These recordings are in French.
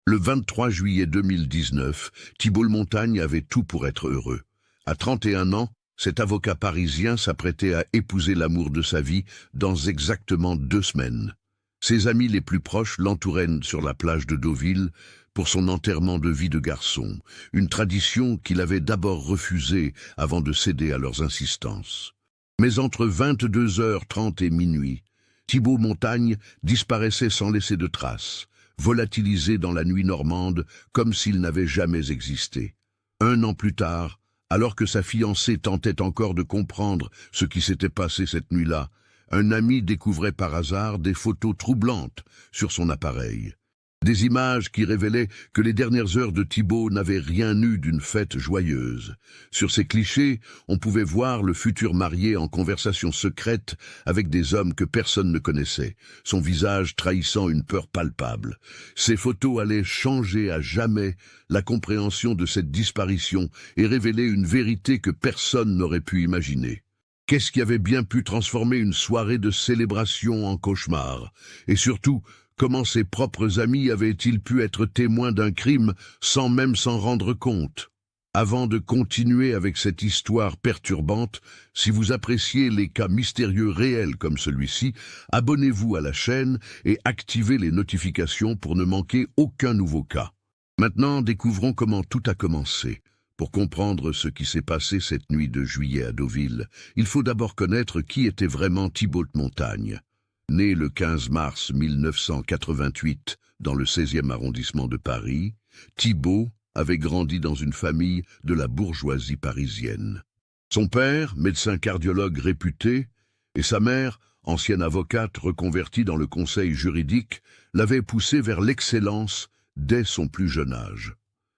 Le 23 juillet 2019, Thibault Montagne avait tout pour être heureux. À 31 ans, cet avocat parisien s'apprêtait à épouser l'amour de sa vie dans exactement 2 semaines. Ses amis les plus proches l'entouraient sur la plage de Deauville pour son enterrement de vie de garçon, une tradition qu'il avait d'abord refusée avant de céder à leurs insistances. Mais entre 22h30 et minuit, Thibault Montagne disparaissait sans laisser de traces, volatilisé dans la nuit normande comme s'il n'avait jamais existé. 1 an plus tard, alors que sa fiancée tentait encore de comprendre ce qui s'était passé cette nuit-là, un ami découvrait par hasard des photos troublantes sur son appareil. Des images qui révélaient que les dernières heures de Thibault n'avaient rien eu d'une fête joyeuse. Sur ces clichés, on pouvait voir le futur marié en conversation secrète avec des hommes que personne ne connaissait, son visage trahissant une peur palpable. Ces photos allaient changer à jamais la compréhension de cette disparition et révéler une vérité que personne n'aurait pu imaginer. Qu'est-ce qui avait bien pu transformer une soirée de célébration en cauchemar? Et surtout, comment ses propres amis avaient-ils pu être témoins d'un crime sans même s'en rendre compte? Avant de continuer avec cette histoire perturbante, si vous appréciez les cas mystérieux réels comme celui-ci, abonnez-vous à la chaîne et activez les notifications pour ne manquer aucun nouveau cas. Maintenant, découvrons comment tout a commencé. Pour comprendre ce qui s'est passé cette nuit de juillet à Deauville, il faut d'abord connaître qui était vraiment Thibault Montagne. Né le 15 mars 1988 dans le 16e arrondissement de Paris, Thibault avait grandi dans une famille de la bourgeoisie parisienne. Son père, médecin cardiologue réputé, et sa mère, ancienne avocate reconvertie dans le conseil juridique, l'avaient poussé vers l'excellence dès son plus jeune âge.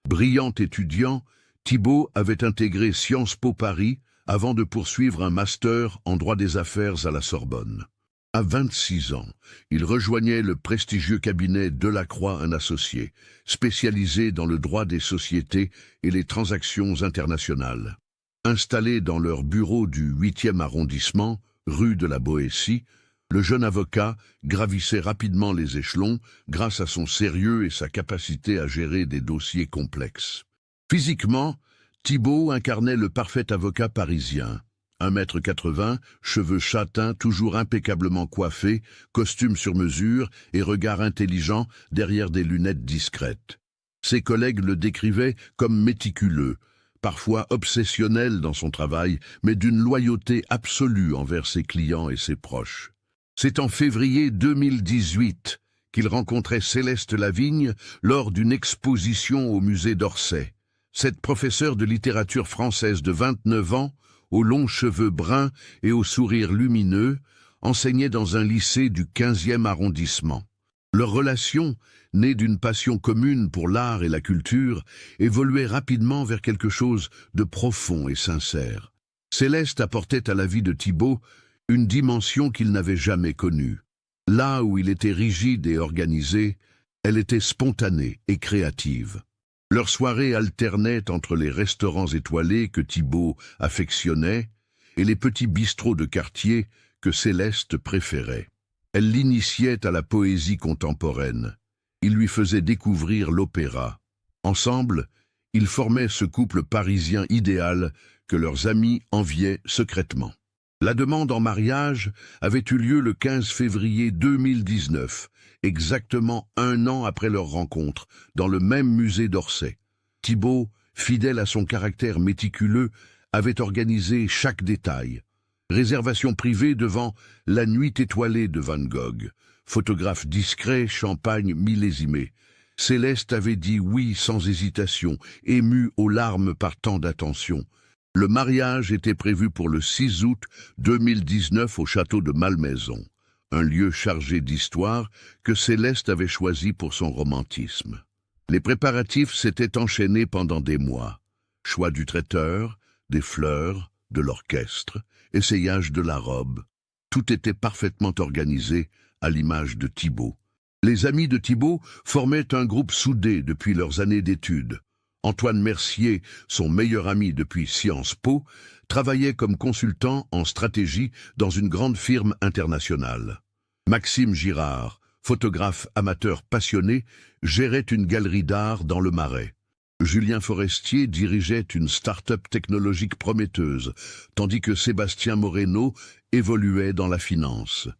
Brillant étudiant, Thibault avait intégré Sciences Po Paris avant de poursuivre un master en droit des affaires à la Sorbonne. À 26 ans, il rejoignait le prestigieux cabinet Delacroix & Associés, spécialisé dans le droit des sociétés et les transactions internationales. Installé dans leur bureau du 8e arrondissement, rue de la Boétie, le jeune avocat gravissait rapidement les échelons grâce à son sérieux et sa capacité à gérer des dossiers complexes. Physiquement, Thibault incarnait le parfait avocat parisien. 1,80 m, cheveux châtains toujours impeccablement coiffés, costume sur mesure et regard intelligent derrière des lunettes discrètes. Ses collègues le décrivaient comme méticuleux, parfois obsessionnel dans son travail, mais d'une loyauté absolue envers ses clients et ses proches. C'est en février 2018 qu'il rencontrait Céleste Lavigne lors d'une exposition au musée d'Orsay. Cette professeure de littérature française de 29 ans, aux longs cheveux bruns et au sourire lumineux, enseignait dans un lycée du 15e arrondissement. Leur relation, née d'une passion commune pour l'art et la culture, évoluait rapidement vers quelque chose de profond et sincère. Céleste apportait à la vie de Thibault une dimension qu'il n'avait jamais connue. Là où il était rigide et organisé, elle était spontanée et créative. Leurs soirées alternaient entre les restaurants étoilés que Thibault affectionnait et les petits bistrots de quartier que Céleste préférait. Elle l'initiait à la poésie contemporaine. Il lui faisait découvrir l'opéra. Ensemble, ils formaient ce couple parisien idéal que leurs amis enviaient secrètement. La demande en mariage avait eu lieu le 15 février 2019, exactement 1 an après leur rencontre, dans le même musée d'Orsay. Thibault, fidèle à son caractère méticuleux, avait organisé chaque détail. Réservation privée devant la nuit étoilée de Van Gogh, photographe discret, champagne millésimé. Céleste avait dit oui sans hésitation, émue aux larmes par tant d'attention. Le mariage était prévu pour le 6 août 2019 au château de Malmaison, un lieu chargé d'histoire que Céleste avait choisi pour son romantisme. Les préparatifs s'étaient enchaînés pendant des mois. Choix du traiteur, des fleurs, de l'orchestre, essayage de la robe. Tout était parfaitement organisé à l'image de Thibault. Les amis de Thibault formaient un groupe soudé depuis leurs années d'études. Antoine Mercier, son meilleur ami depuis Sciences Po, travaillait comme consultant en stratégie dans une grande firme internationale. Maxime Girard, photographe amateur passionné, gérait une galerie d'art dans le Marais. Julien Forestier dirigeait une start-up technologique prometteuse, tandis que Sébastien Moreno évoluait dans la finance.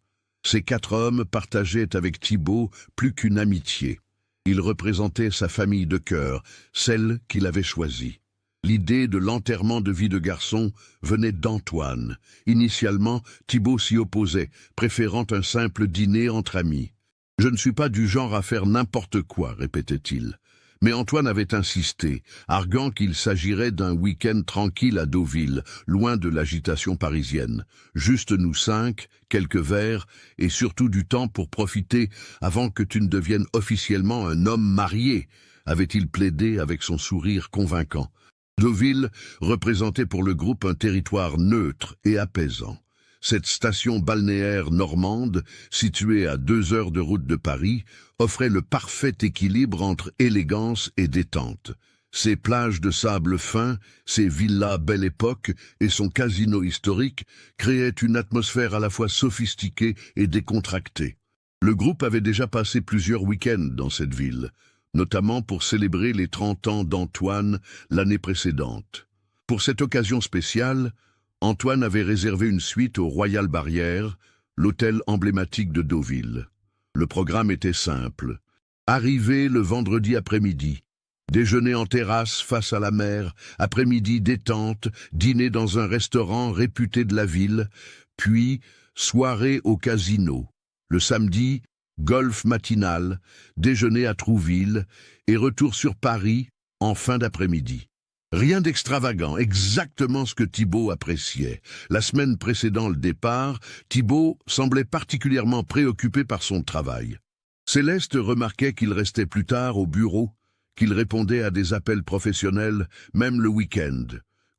Ces 4 hommes partageaient avec Thibault plus qu'une amitié. Ils représentaient sa famille de cœur, celle qu'il avait choisie. L'idée de l'enterrement de vie de garçon venait d'Antoine. Initialement, Thibault s'y opposait, préférant un simple dîner entre amis. « Je ne suis pas du genre à faire n'importe quoi », répétait-il. Mais Antoine avait insisté, arguant qu'il s'agirait d'un week-end tranquille à Deauville, loin de l'agitation parisienne. Juste nous 5, quelques verres, et surtout du temps pour profiter avant que tu ne deviennes officiellement un homme marié, avait-il plaidé avec son sourire convaincant. Deauville représentait pour le groupe un territoire neutre et apaisant. Cette station balnéaire normande, située à 2 heures de route de Paris, offrait le parfait équilibre entre élégance et détente. Ses plages de sable fin, ses villas belle époque et son casino historique créaient une atmosphère à la fois sophistiquée et décontractée. Le groupe avait déjà passé plusieurs week-ends dans cette ville, notamment pour célébrer les 30 ans d'Antoine l'année précédente. Pour cette occasion spéciale, Antoine avait réservé une suite au Royal Barrière, l'hôtel emblématique de Deauville. Le programme était simple. Arriver le vendredi après-midi, déjeuner en terrasse face à la mer, après-midi détente, dîner dans un restaurant réputé de la ville, puis soirée au casino. Le samedi, golf matinal, déjeuner à Trouville et retour sur Paris en fin d'après-midi. Rien d'extravagant, exactement ce que Thibault appréciait. La semaine précédant le départ, Thibault semblait particulièrement préoccupé par son travail. Céleste remarquait qu'il restait plus tard au bureau, qu'il répondait à des appels professionnels, même le week-end.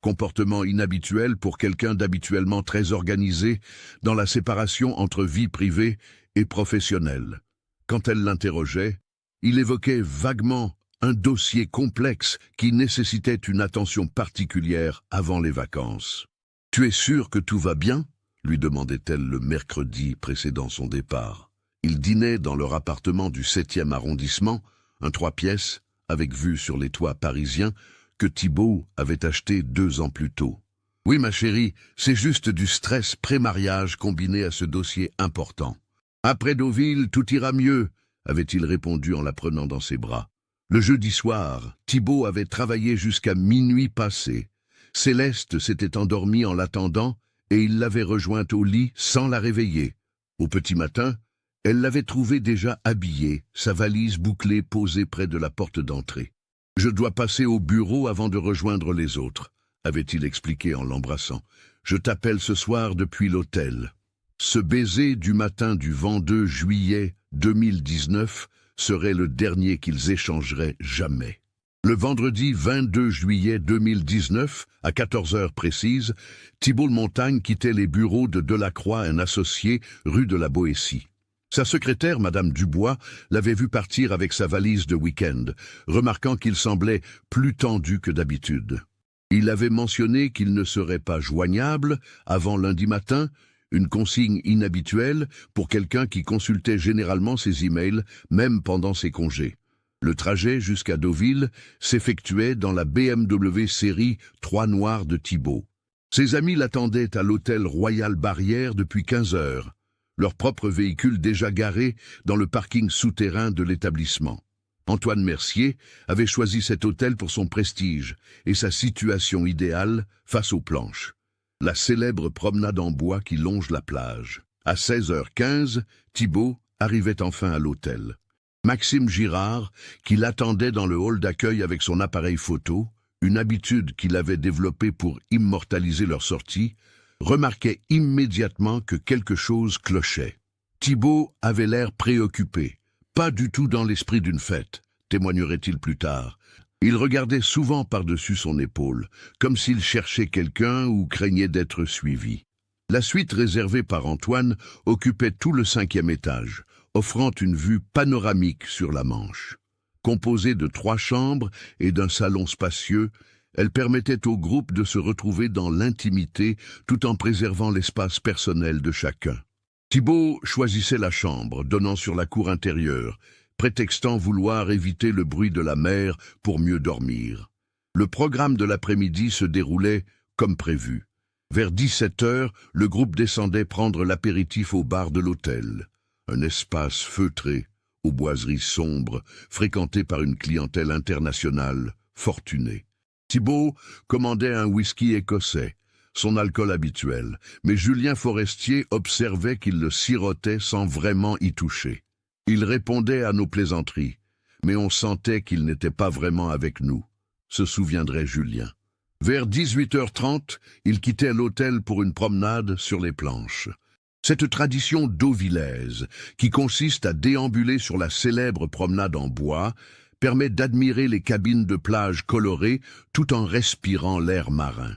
Comportement inhabituel pour quelqu'un d'habituellement très organisé dans la séparation entre vie privée et professionnelle. Quand elle l'interrogeait, il évoquait vaguement un dossier complexe qui nécessitait une attention particulière avant les vacances. « Tu es sûr que tout va bien ?» lui demandait-elle le mercredi précédant son départ. Ils dînaient dans leur appartement du 7e arrondissement, un 3 pièces, avec vue sur les toits parisiens, que Thibault avait acheté 2 ans plus tôt. « Oui, ma chérie, c'est juste du stress pré-mariage combiné à ce dossier important. Après Deauville, tout ira mieux, avait-il répondu en la prenant dans ses bras. Le jeudi soir, Thibault avait travaillé jusqu'à minuit passé. Céleste s'était endormie en l'attendant et il l'avait rejointe au lit sans la réveiller. Au petit matin, elle l'avait trouvé déjà habillée, sa valise bouclée posée près de la porte d'entrée. « Je dois passer au bureau avant de rejoindre les autres, » avait-il expliqué en l'embrassant. « Je t'appelle ce soir depuis l'hôtel. » Ce baiser du matin du 22 juillet 2019 serait le dernier qu'ils échangeraient jamais. Le vendredi 22 juillet 2019, à 14 heures précises, Thibault Montagne quittait les bureaux de Delacroix, un associé, rue de la Boétie. Sa secrétaire, Madame Dubois, l'avait vu partir avec sa valise de week-end, remarquant qu'il semblait plus tendu que d'habitude. Il avait mentionné qu'il ne serait pas joignable avant lundi matin, une consigne inhabituelle pour quelqu'un qui consultait généralement ses emails, même pendant ses congés. Le trajet jusqu'à Deauville s'effectuait dans la BMW série 3 Noir de Thibault. Ses amis l'attendaient à l'hôtel Royal Barrière depuis 15 heures, leur propre véhicule déjà garé dans le parking souterrain de l'établissement. Antoine Mercier avait choisi cet hôtel pour son prestige et sa situation idéale face aux planches. La célèbre promenade en bois qui longe la plage. À 16h15, Thibault arrivait enfin à l'hôtel. Maxime Girard, qui l'attendait dans le hall d'accueil avec son appareil photo, une habitude qu'il avait développée pour immortaliser leur sortie, remarquait immédiatement que quelque chose clochait. Thibault avait l'air préoccupé, pas du tout dans l'esprit d'une fête, témoignerait-il plus tard. Il regardait souvent par-dessus son épaule, comme s'il cherchait quelqu'un ou craignait d'être suivi. La suite réservée par Antoine occupait tout le 5e étage, offrant une vue panoramique sur la Manche. Composée de 3 chambres et d'un salon spacieux, elle permettait au groupe de se retrouver dans l'intimité tout en préservant l'espace personnel de chacun. Thibault choisissait la chambre, donnant sur la cour intérieure, prétextant vouloir éviter le bruit de la mer pour mieux dormir. Le programme de l'après-midi se déroulait comme prévu. Vers 17 heures, le groupe descendait prendre l'apéritif au bar de l'hôtel. Un espace feutré, aux boiseries sombres, fréquenté par une clientèle internationale, fortunée. Thibault commandait un whisky écossais, son alcool habituel, mais Julien Forestier observait qu'il le sirotait sans vraiment y toucher. Il répondait à nos plaisanteries, mais on sentait qu'il n'était pas vraiment avec nous, se souviendrait Julien. Vers 18h30, il quittait l'hôtel pour une promenade sur les planches. Cette tradition deauvillaise, qui consiste à déambuler sur la célèbre promenade en bois, permet d'admirer les cabines de plage colorées tout en respirant l'air marin.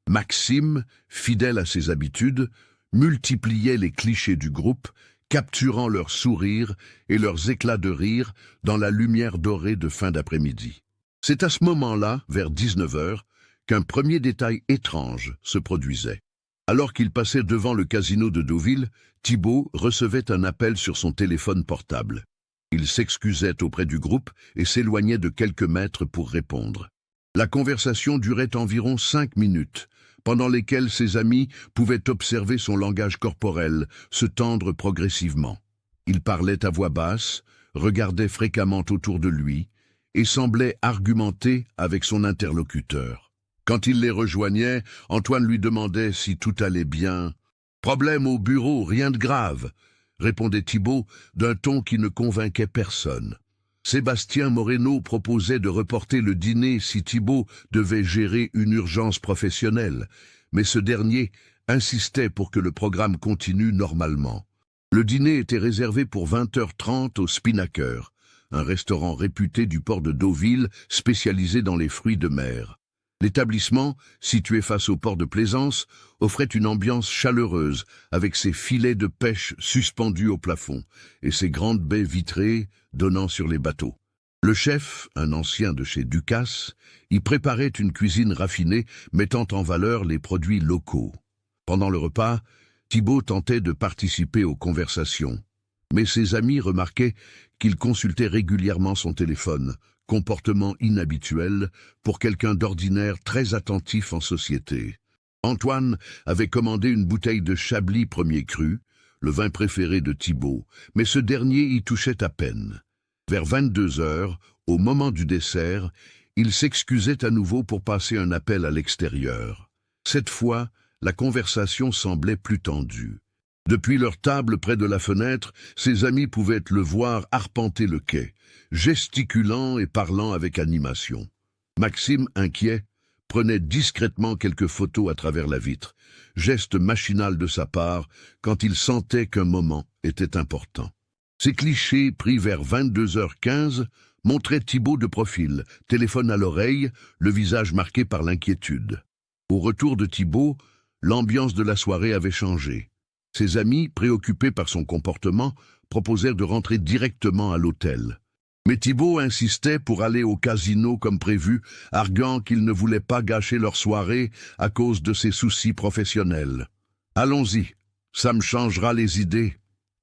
Maxime, fidèle à ses habitudes, multipliait les clichés du groupe, capturant leurs sourires et leurs éclats de rire dans la lumière dorée de fin d'après-midi. C'est à ce moment-là, vers 19h, qu'un premier détail étrange se produisait. Alors qu'il passait devant le casino de Deauville, Thibault recevait un appel sur son téléphone portable. Il s'excusait auprès du groupe et s'éloignait de quelques mètres pour répondre. La conversation durait environ 5 minutes, pendant lesquelles ses amis pouvaient observer son langage corporel se tendre progressivement. Il parlait à voix basse, regardait fréquemment autour de lui et semblait argumenter avec son interlocuteur. Quand il les rejoignait, Antoine lui demandait si tout allait bien. « Problème au bureau, rien de grave », répondait Thibault d'un ton qui ne convainquait personne. Sébastien Moreno proposait de reporter le dîner si Thibault devait gérer une urgence professionnelle, mais ce dernier insistait pour que le programme continue normalement. Le dîner était réservé pour 20h30 au Spinnaker, un restaurant réputé du port de Deauville spécialisé dans les fruits de mer. L'établissement, situé face au port de Plaisance, offrait une ambiance chaleureuse avec ses filets de pêche suspendus au plafond et ses grandes baies vitrées donnant sur les bateaux. Le chef, un ancien de chez Ducasse, y préparait une cuisine raffinée mettant en valeur les produits locaux. Pendant le repas, Thibault tentait de participer aux conversations, mais ses amis remarquaient qu'il consultait régulièrement son téléphone, comportement inhabituel pour quelqu'un d'ordinaire très attentif en société. Antoine avait commandé une bouteille de Chablis premier cru, le vin préféré de Thibault, mais ce dernier y touchait à peine. Vers 22h, au moment du dessert, il s'excusait à nouveau pour passer un appel à l'extérieur. Cette fois, la conversation semblait plus tendue. Depuis leur table près de la fenêtre, ses amis pouvaient le voir arpenter le quai, gesticulant et parlant avec animation. Maxime, inquiet, prenait discrètement quelques photos à travers la vitre, geste machinal de sa part quand il sentait qu'un moment était important. Ces clichés, pris vers 22h15, montraient Thibault de profil, téléphone à l'oreille, le visage marqué par l'inquiétude. Au retour de Thibault, l'ambiance de la soirée avait changé. Ses amis, préoccupés par son comportement, proposèrent de rentrer directement à l'hôtel. Mais Thibault insistait pour aller au casino comme prévu, arguant qu'il ne voulait pas gâcher leur soirée à cause de ses soucis professionnels. « Allons-y, ça me changera les idées »,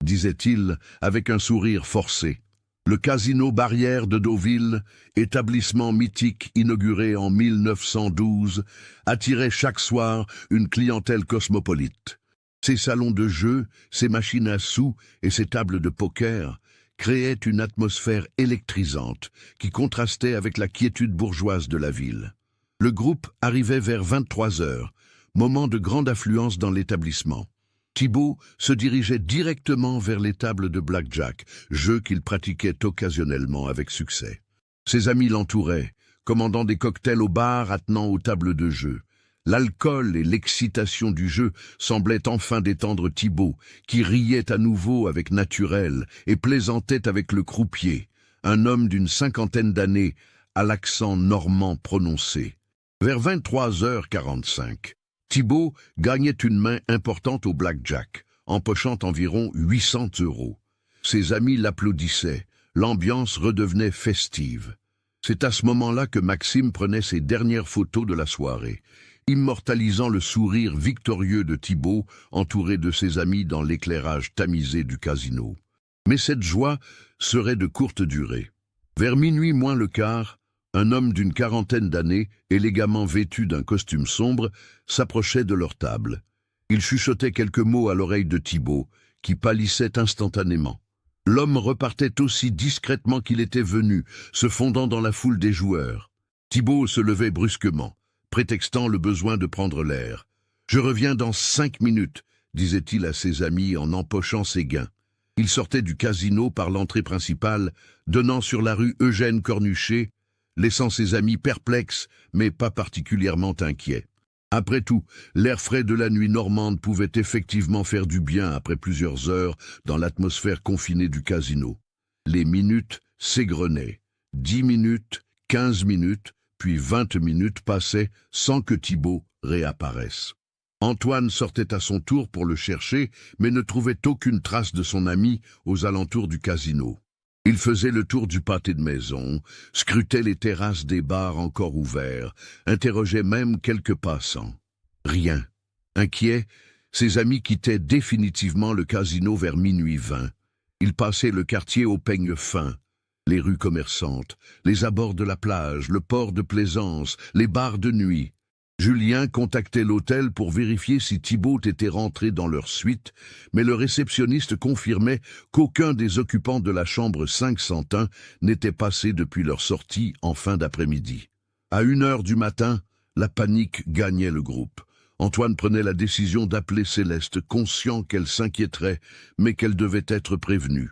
disait-il avec un sourire forcé. Le casino Barrière de Deauville, établissement mythique inauguré en 1912, attirait chaque soir une clientèle cosmopolite. Ses salons de jeu, ses machines à sous et ses tables de poker créaient une atmosphère électrisante qui contrastait avec la quiétude bourgeoise de la ville. Le groupe arrivait vers 23h, moment de grande affluence dans l'établissement. Thibault se dirigeait directement vers les tables de blackjack, jeu qu'il pratiquait occasionnellement avec succès. Ses amis l'entouraient, commandant des cocktails au bar attenant aux tables de jeu. L'alcool et l'excitation du jeu semblaient enfin détendre Thibault, qui riait à nouveau avec naturel et plaisantait avec le croupier, un homme d'une 50aine d'années, à l'accent normand prononcé. Vers 23h45, Thibault gagnait une main importante au blackjack, empochant environ 800 €. Ses amis l'applaudissaient, l'ambiance redevenait festive. C'est à ce moment-là que Maxime prenait ses dernières photos de la soirée. immortalisant le sourire victorieux de Thibault, entouré de ses amis dans l'éclairage tamisé du casino. Mais cette joie serait de courte durée. Vers minuit moins le quart, un homme d'une quarantaine d'années, élégamment vêtu d'un costume sombre, s'approchait de leur table. Il chuchotait quelques mots à l'oreille de Thibault, qui pâlissait instantanément. L'homme repartait aussi discrètement qu'il était venu, se fondant dans la foule des joueurs. Thibault se levait brusquement, prétextant le besoin de prendre l'air. « Je reviens dans 5 minutes », disait-il à ses amis en empochant ses gains. Il sortait du casino par l'entrée principale, donnant sur la rue Eugène Cornuchet, laissant ses amis perplexes, mais pas particulièrement inquiets. Après tout, l'air frais de la nuit normande pouvait effectivement faire du bien après plusieurs heures dans l'atmosphère confinée du casino. Les minutes s'égrenaient. 10 minutes, 15 minutes, puis 20 minutes passaient sans que Thibault réapparaisse. Antoine sortait à son tour pour le chercher, mais ne trouvait aucune trace de son ami aux alentours du casino. Il faisait le tour du pâté de maison, scrutait les terrasses des bars encore ouverts, interrogeait même quelques passants. Rien. Inquiet, ses amis quittaient définitivement le casino vers minuit 20. Ils passaient le quartier au peigne fin, les rues commerçantes, les abords de la plage, le port de plaisance, les bars de nuit. Julien contactait l'hôtel pour vérifier si Thibault était rentré dans leur suite, mais le réceptionniste confirmait qu'aucun des occupants de la chambre 501 n'était passé depuis leur sortie en fin d'après-midi. À 1h du matin, la panique gagnait le groupe. Antoine prenait la décision d'appeler Céleste, conscient qu'elle s'inquiéterait, mais qu'elle devait être prévenue.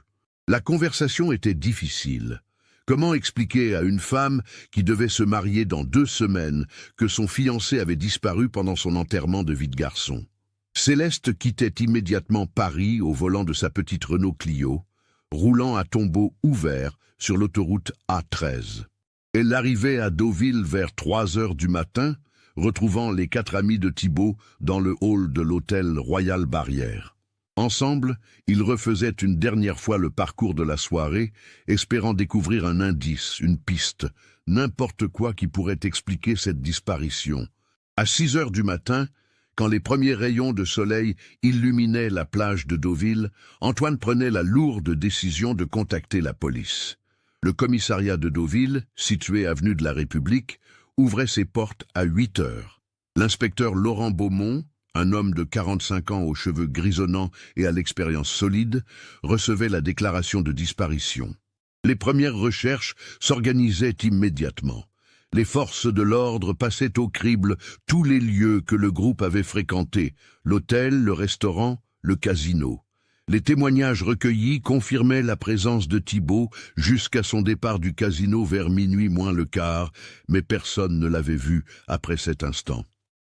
La conversation était difficile. Comment expliquer à une femme qui devait se marier dans 2 semaines que son fiancé avait disparu pendant son enterrement de vie de garçon? Céleste quittait immédiatement Paris au volant de sa petite Renault Clio, roulant à tombeau ouvert sur l'autoroute A13. Elle arrivait à Deauville vers 3h du matin, retrouvant les 4 amis de Thibault dans le hall de l'hôtel Royal Barrière. Ensemble, ils refaisaient une dernière fois le parcours de la soirée, espérant découvrir un indice, une piste, n'importe quoi qui pourrait expliquer cette disparition. À 6h du matin, quand les premiers rayons de soleil illuminaient la plage de Deauville, Antoine prenait la lourde décision de contacter la police. Le commissariat de Deauville, situé avenue de la République, ouvrait ses portes à 8h. L'inspecteur Laurent Beaumont, un homme de 45 ans aux cheveux grisonnants et à l'expérience solide, recevait la déclaration de disparition. Les premières recherches s'organisaient immédiatement. Les forces de l'ordre passaient au crible tous les lieux que le groupe avait fréquentés, l'hôtel, le restaurant, le casino. Les témoignages recueillis confirmaient la présence de Thibault jusqu'à son départ du casino vers minuit moins le quart, mais personne ne l'avait vu après cet instant.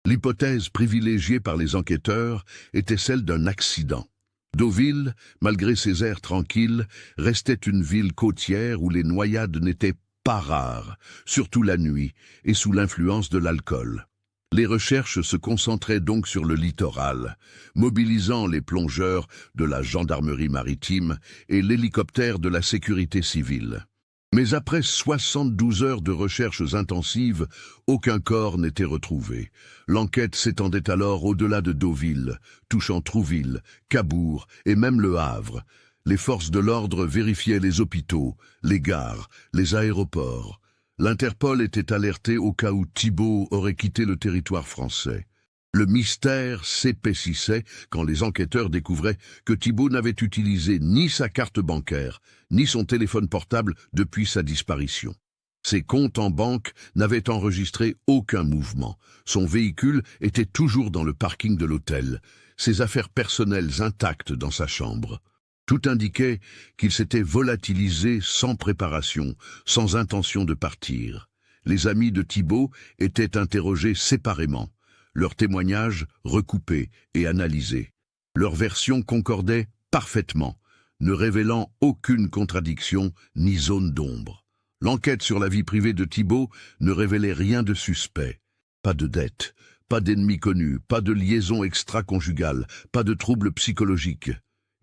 L'hypothèse privilégiée par les enquêteurs était celle d'un accident. Deauville, malgré ses airs tranquilles, restait une ville côtière où les noyades n'étaient pas rares, surtout la nuit et sous l'influence de l'alcool. Les recherches se concentraient donc sur le littoral, mobilisant les plongeurs de la gendarmerie maritime et l'hélicoptère de la sécurité civile. Mais après 72 heures de recherches intensives, aucun corps n'était retrouvé. L'enquête s'étendait alors au-delà de Deauville, touchant Trouville, Cabourg et même Le Havre. Les forces de l'ordre vérifiaient les hôpitaux, les gares, les aéroports. L'Interpol était alerté au cas où Thibault aurait quitté le territoire français. Le mystère s'épaississait quand les enquêteurs découvraient que Thibault n'avait utilisé ni sa carte bancaire, ni son téléphone portable depuis sa disparition. Ses comptes en banque n'avaient enregistré aucun mouvement. Son véhicule était toujours dans le parking de l'hôtel, ses affaires personnelles intactes dans sa chambre. Tout indiquait qu'il s'était volatilisé sans préparation, sans intention de partir. Les amis de Thibault étaient interrogés séparément, leurs témoignages recoupés et analysés. Leurs versions concordaient parfaitement, ne révélant aucune contradiction ni zone d'ombre. L'enquête sur la vie privée de Thibault ne révélait rien de suspect. Pas de dette, pas d'ennemis connus, pas de liaison extra-conjugale, pas de troubles psychologiques.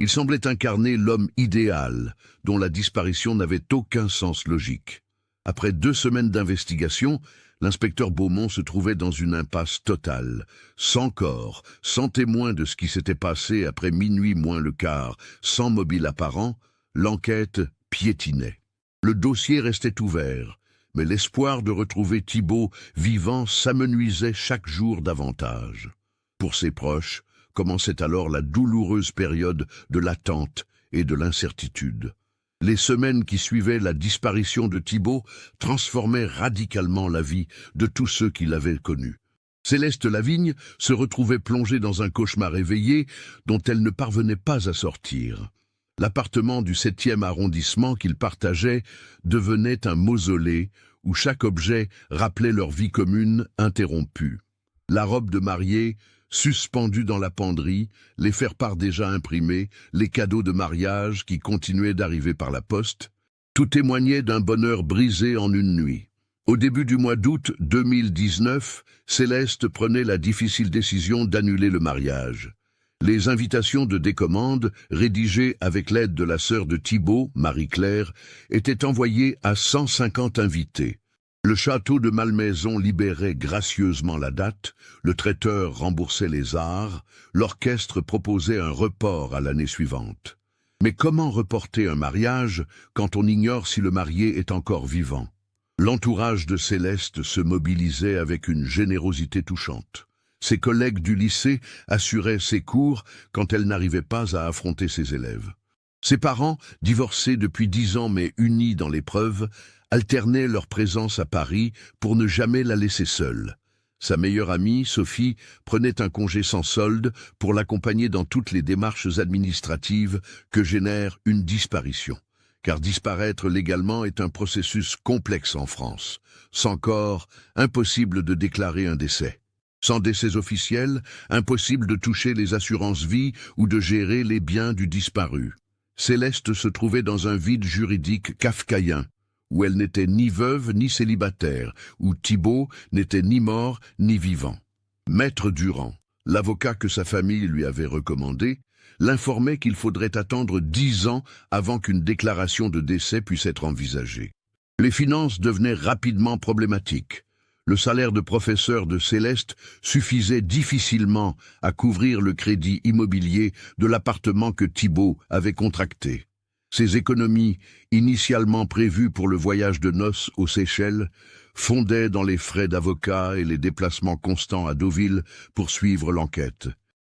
Il semblait incarner l'homme idéal, dont la disparition n'avait aucun sens logique. Après 2 semaines d'investigation, l'inspecteur Beaumont se trouvait dans une impasse totale. Sans corps, sans témoin de ce qui s'était passé après minuit moins le quart, sans mobile apparent, l'enquête piétinait. Le dossier restait ouvert, mais l'espoir de retrouver Thibault vivant s'amenuisait chaque jour davantage. Pour ses proches, commençait alors la douloureuse période de l'attente et de l'incertitude. Les semaines qui suivaient la disparition de Thibault transformaient radicalement la vie de tous ceux qui l'avaient connu. Céleste Lavigne se retrouvait plongée dans un cauchemar éveillé dont elle ne parvenait pas à sortir. L'appartement du 7e arrondissement qu'ils partageaient devenait un mausolée où chaque objet rappelait leur vie commune interrompue. La robe de mariée, suspendue dans la penderie, les faire-part déjà imprimés, les cadeaux de mariage qui continuaient d'arriver par la poste, tout témoignait d'un bonheur brisé en une nuit. Au début du mois d'août 2019, Céleste prenait la difficile décision d'annuler le mariage. Les invitations de décommande, rédigées avec l'aide de la sœur de Thibault, Marie-Claire, étaient envoyées à 150 invités. Le château de Malmaison libérait gracieusement la date, le traiteur remboursait les arts, l'orchestre proposait un report à l'année suivante. Mais comment reporter un mariage quand on ignore si le marié est encore vivant? L'entourage de Céleste se mobilisait avec une générosité touchante. Ses collègues du lycée assuraient ses cours quand elle n'arrivait pas à affronter ses élèves. Ses parents, divorcés depuis 10 ans mais unis dans l'épreuve, alternaient leur présence à Paris pour ne jamais la laisser seule. Sa meilleure amie, Sophie, prenait un congé sans solde pour l'accompagner dans toutes les démarches administratives que génère une disparition. Car disparaître légalement est un processus complexe en France. Sans corps, impossible de déclarer un décès. Sans décès officiel, impossible de toucher les assurances-vie ou de gérer les biens du disparu. Céleste se trouvait dans un vide juridique kafkaïen, où elle n'était ni veuve ni célibataire, où Thibault n'était ni mort ni vivant. Maître Durand, l'avocat que sa famille lui avait recommandé, l'informait qu'il faudrait attendre 10 ans avant qu'une déclaration de décès puisse être envisagée. Les finances devenaient rapidement problématiques. Le salaire de professeur de Céleste suffisait difficilement à couvrir le crédit immobilier de l'appartement que Thibault avait contracté. Ses économies, initialement prévues pour le voyage de noces aux Seychelles, fondaient dans les frais d'avocat et les déplacements constants à Deauville pour suivre l'enquête.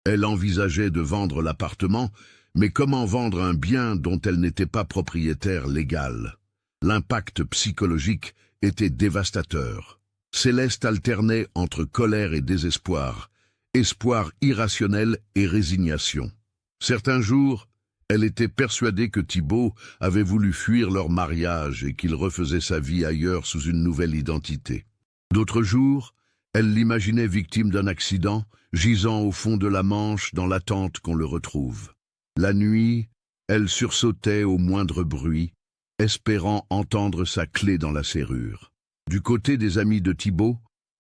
Elle envisageait de vendre l'appartement, mais comment vendre un bien dont elle n'était pas propriétaire légal? L'impact psychologique était dévastateur. Céleste alternait entre colère et désespoir, espoir irrationnel et résignation. Certains jours, elle était persuadée que Thibault avait voulu fuir leur mariage et qu'il refaisait sa vie ailleurs sous une nouvelle identité. D'autres jours, elle l'imaginait victime d'un accident, gisant au fond de la Manche dans l'attente qu'on le retrouve. La nuit, elle sursautait au moindre bruit, espérant entendre sa clé dans la serrure. Du côté des amis de Thibault,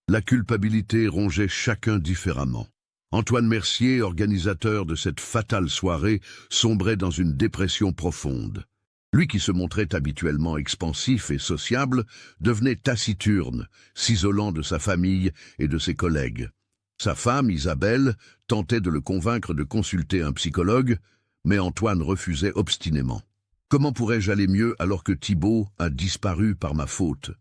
la culpabilité rongeait chacun différemment. Antoine Mercier, organisateur de cette fatale soirée, sombrait dans une dépression profonde. Lui qui se montrait habituellement expansif et sociable, devenait taciturne, s'isolant de sa famille et de ses collègues. Sa femme, Isabelle, tentait de le convaincre de consulter un psychologue, mais Antoine refusait obstinément. « Comment pourrais-je aller mieux alors que Thibault a disparu par ma faute ?»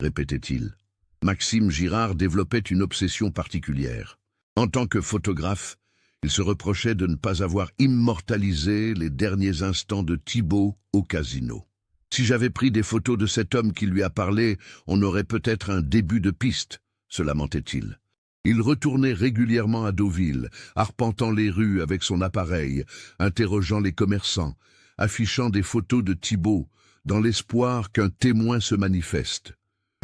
répétait-il. Maxime Girard développait une obsession particulière. En tant que photographe, il se reprochait de ne pas avoir immortalisé les derniers instants de Thibault au casino. Si j'avais pris des photos de cet homme qui lui a parlé, on aurait peut-être un début de piste, se lamentait-il. Il retournait régulièrement à Deauville, arpentant les rues avec son appareil, interrogeant les commerçants, affichant des photos de Thibault, dans l'espoir qu'un témoin se manifeste.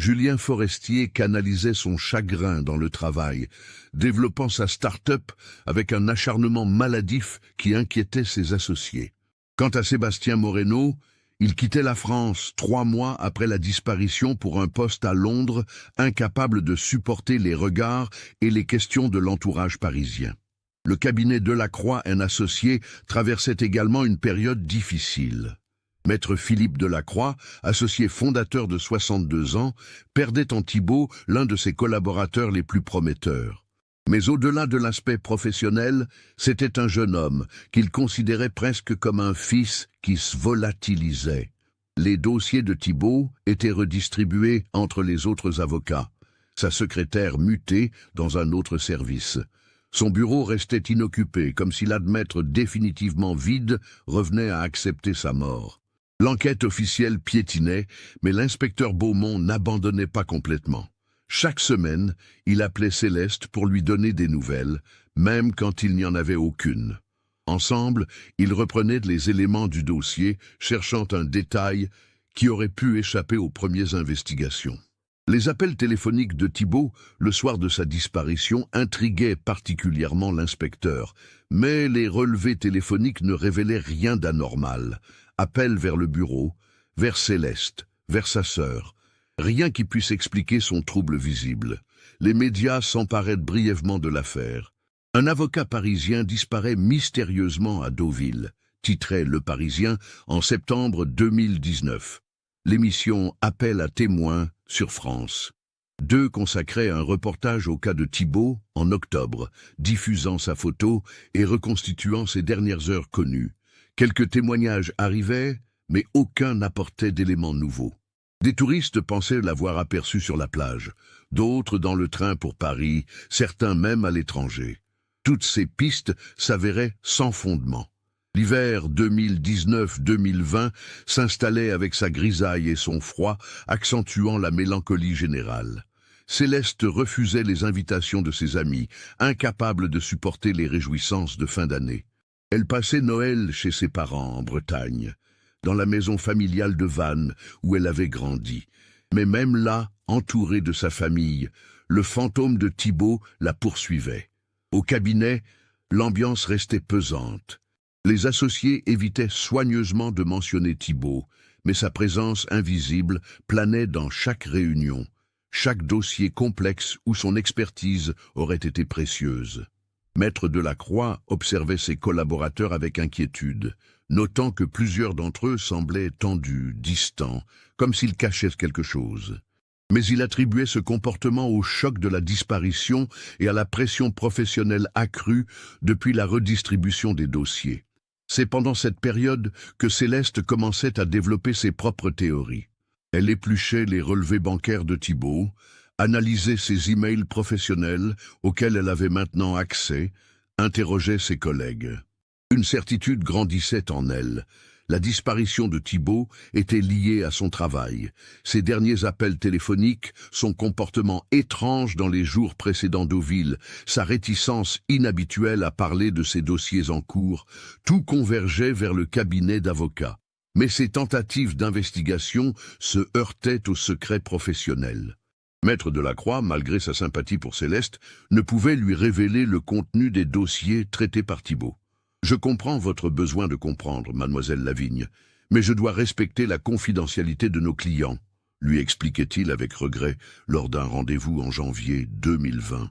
Julien Forestier canalisait son chagrin dans le travail, développant sa start-up avec un acharnement maladif qui inquiétait ses associés. Quant à Sébastien Moreno, il quittait la France 3 mois après la disparition pour un poste à Londres, incapable de supporter les regards et les questions de l'entourage parisien. Le cabinet Delacroix, un associé, traversait également une période difficile. Maître Philippe Delacroix, associé fondateur de 62 ans, perdait en Thibault l'un de ses collaborateurs les plus prometteurs. Mais au-delà de l'aspect professionnel, c'était un jeune homme qu'il considérait presque comme un fils qui se volatilisait. Les dossiers de Thibault étaient redistribués entre les autres avocats. Sa secrétaire mutait dans un autre service. Son bureau restait inoccupé, comme si l'admettre définitivement vide revenait à accepter sa mort. L'enquête officielle piétinait, mais l'inspecteur Beaumont n'abandonnait pas complètement. Chaque semaine, il appelait Céleste pour lui donner des nouvelles, même quand il n'y en avait aucune. Ensemble, ils reprenaient les éléments du dossier, cherchant un détail qui aurait pu échapper aux premières investigations. Les appels téléphoniques de Thibault, le soir de sa disparition, intriguaient particulièrement l'inspecteur, mais les relevés téléphoniques ne révélaient rien d'anormal. Appels vers le bureau, vers Céleste, vers sa sœur. Rien qui puisse expliquer son trouble visible. Les médias s'emparaient brièvement de l'affaire. Un avocat parisien disparaît mystérieusement à Deauville, titrait Le Parisien en septembre 2019. L'émission Appel à témoins sur France 2 consacrait un reportage au cas de Thibault en octobre, diffusant sa photo et reconstituant ses dernières heures connues. Quelques témoignages arrivaient, mais aucun n'apportait d'éléments nouveaux. Des touristes pensaient l'avoir aperçu sur la plage, d'autres dans le train pour Paris, certains même à l'étranger. Toutes ces pistes s'avéraient sans fondement. L'hiver 2019-2020 s'installait avec sa grisaille et son froid, accentuant la mélancolie générale. Céleste refusait les invitations de ses amis, incapable de supporter les réjouissances de fin d'année. Elle passait Noël chez ses parents en Bretagne, dans la maison familiale de Vannes où elle avait grandi. Mais même là, entourée de sa famille, le fantôme de Thibault la poursuivait. Au cabinet, l'ambiance restait pesante. Les associés évitaient soigneusement de mentionner Thibault, mais sa présence invisible planait dans chaque réunion, chaque dossier complexe où son expertise aurait été précieuse. Maître Delacroix observait ses collaborateurs avec inquiétude, notant que plusieurs d'entre eux semblaient tendus, distants, comme s'ils cachaient quelque chose. Mais il attribuait ce comportement au choc de la disparition et à la pression professionnelle accrue depuis la redistribution des dossiers. C'est pendant cette période que Céleste commençait à développer ses propres théories. Elle épluchait les relevés bancaires de Thibault, analysait ses emails professionnels auxquels elle avait maintenant accès, interrogeait ses collègues. Une certitude grandissait en elle. La disparition de Thibault était liée à son travail. Ses derniers appels téléphoniques, son comportement étrange dans les jours précédant Deauville, sa réticence inhabituelle à parler de ses dossiers en cours, tout convergeait vers le cabinet d'avocats. Mais ses tentatives d'investigation se heurtaient au secret professionnel. Maître Delacroix, malgré sa sympathie pour Céleste, ne pouvait lui révéler le contenu des dossiers traités par Thibault. « Je comprends votre besoin de comprendre, mademoiselle Lavigne, mais je dois respecter la confidentialité de nos clients », lui expliquait-il avec regret lors d'un rendez-vous en janvier 2020.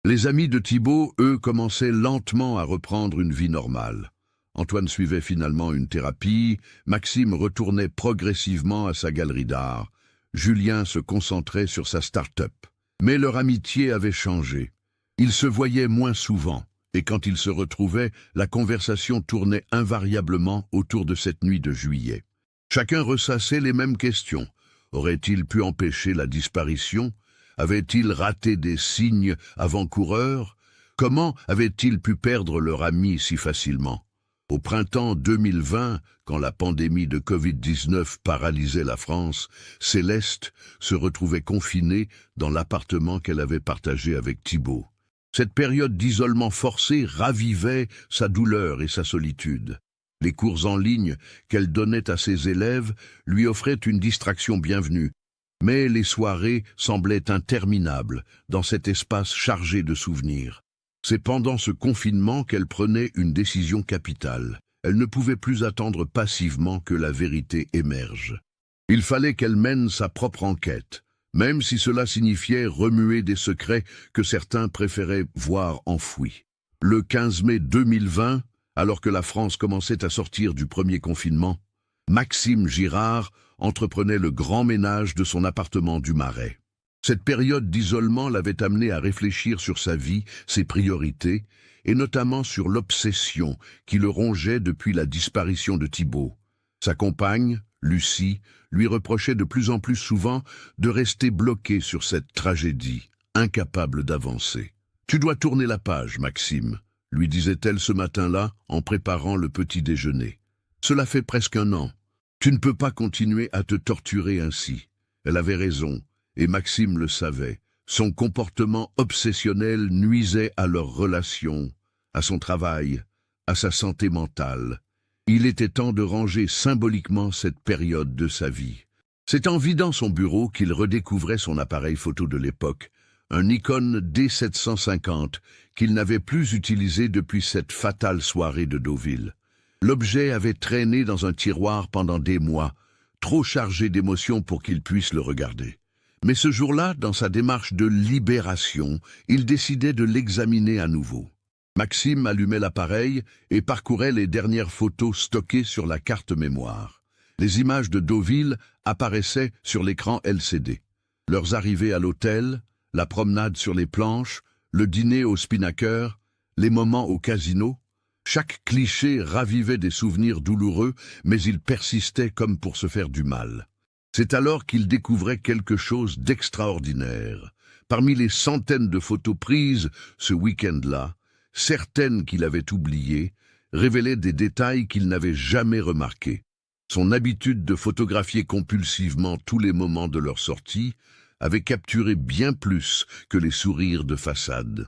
Les amis de Thibault, eux, commençaient lentement à reprendre une vie normale. Antoine suivait finalement une thérapie, Maxime retournait progressivement à sa galerie d'art, Julien se concentrait sur sa start-up. Mais leur amitié avait changé. Ils se voyaient moins souvent. Et quand ils se retrouvaient, la conversation tournait invariablement autour de cette nuit de juillet. Chacun ressassait les mêmes questions. Aurait-il pu empêcher la disparition? Avait-il raté des signes avant-coureurs? Comment avait-il pu perdre leur ami si facilement? Au printemps 2020, quand la pandémie de Covid-19 paralysait la France, Céleste se retrouvait confinée dans l'appartement qu'elle avait partagé avec Thibault. Cette période d'isolement forcé ravivait sa douleur et sa solitude. Les cours en ligne qu'elle donnait à ses élèves lui offraient une distraction bienvenue, mais les soirées semblaient interminables dans cet espace chargé de souvenirs. C'est pendant ce confinement qu'elle prenait une décision capitale. Elle ne pouvait plus attendre passivement que la vérité émerge. Il fallait qu'elle mène sa propre enquête, même si cela signifiait remuer des secrets que certains préféraient voir enfouis. Le 15 mai 2020, alors que la France commençait à sortir du premier confinement, Maxime Girard entreprenait le grand ménage de son appartement du Marais. Cette période d'isolement l'avait amené à réfléchir sur sa vie, ses priorités, et notamment sur l'obsession qui le rongeait depuis la disparition de Thibault. Sa compagne, Lucie, lui reprochait de plus en plus souvent de rester bloqué sur cette tragédie, incapable d'avancer. « Tu dois tourner la page, Maxime », lui disait-elle ce matin-là en préparant le petit déjeuner. « Cela fait presque 1 an. Tu ne peux pas continuer à te torturer ainsi. » Elle avait raison, et Maxime le savait. Son comportement obsessionnel nuisait à leur relation, à son travail, à sa santé mentale. Il était temps de ranger symboliquement cette période de sa vie. C'est en vidant son bureau qu'il redécouvrait son appareil photo de l'époque, un Nikon D750 qu'il n'avait plus utilisé depuis cette fatale soirée de Deauville. L'objet avait traîné dans un tiroir pendant des mois, trop chargé d'émotions pour qu'il puisse le regarder. Mais ce jour-là, dans sa démarche de libération, il décidait de l'examiner à nouveau. Maxime allumait l'appareil et parcourait les dernières photos stockées sur la carte mémoire. Les images de Deauville apparaissaient sur l'écran LCD. Leurs arrivées à l'hôtel, la promenade sur les planches, le dîner au Spinnaker, les moments au casino. Chaque cliché ravivait des souvenirs douloureux, mais il persistait comme pour se faire du mal. C'est alors qu'il découvrait quelque chose d'extraordinaire. Parmi les centaines de photos prises ce week-end-là, certaines qu'il avait oubliées révélaient des détails qu'il n'avait jamais remarqués. Son habitude de photographier compulsivement tous les moments de leur sortie avait capturé bien plus que les sourires de façade.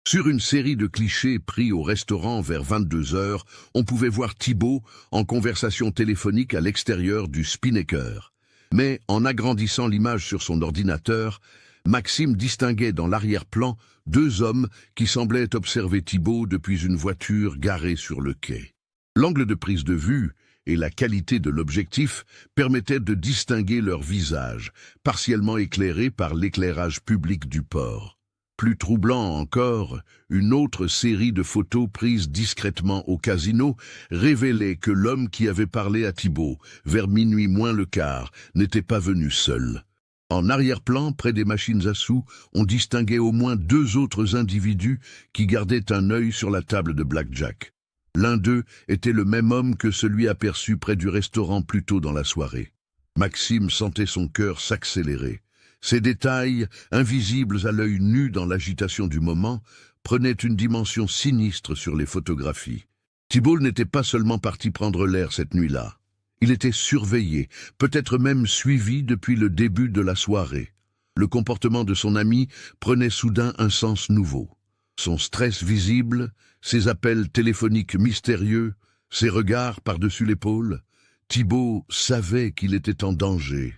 Sur une série de clichés pris au restaurant vers 22 heures, on pouvait voir Thibault en conversation téléphonique à l'extérieur du Spinnaker. Mais en agrandissant l'image sur son ordinateur, Maxime distinguait dans l'arrière-plan 2 hommes qui semblaient observer Thibault depuis une voiture garée sur le quai. L'angle de prise de vue et la qualité de l'objectif permettaient de distinguer leurs visages, partiellement éclairés par l'éclairage public du port. Plus troublant encore, une autre série de photos prises discrètement au casino révélait que l'homme qui avait parlé à Thibault, vers minuit moins le quart, n'était pas venu seul. En arrière-plan, près des machines à sous, on distinguait au moins 2 autres individus qui gardaient un œil sur la table de blackjack. L'un d'eux était le même homme que celui aperçu près du restaurant plus tôt dans la soirée. Maxime sentait son cœur s'accélérer. Ces détails, invisibles à l'œil nu dans l'agitation du moment, prenaient une dimension sinistre sur les photographies. Thibault n'était pas seulement parti prendre l'air cette nuit-là. Il était surveillé, peut-être même suivi depuis le début de la soirée. Le comportement de son ami prenait soudain un sens nouveau. Son stress visible, ses appels téléphoniques mystérieux, ses regards par-dessus l'épaule. Thibault savait qu'il était en danger.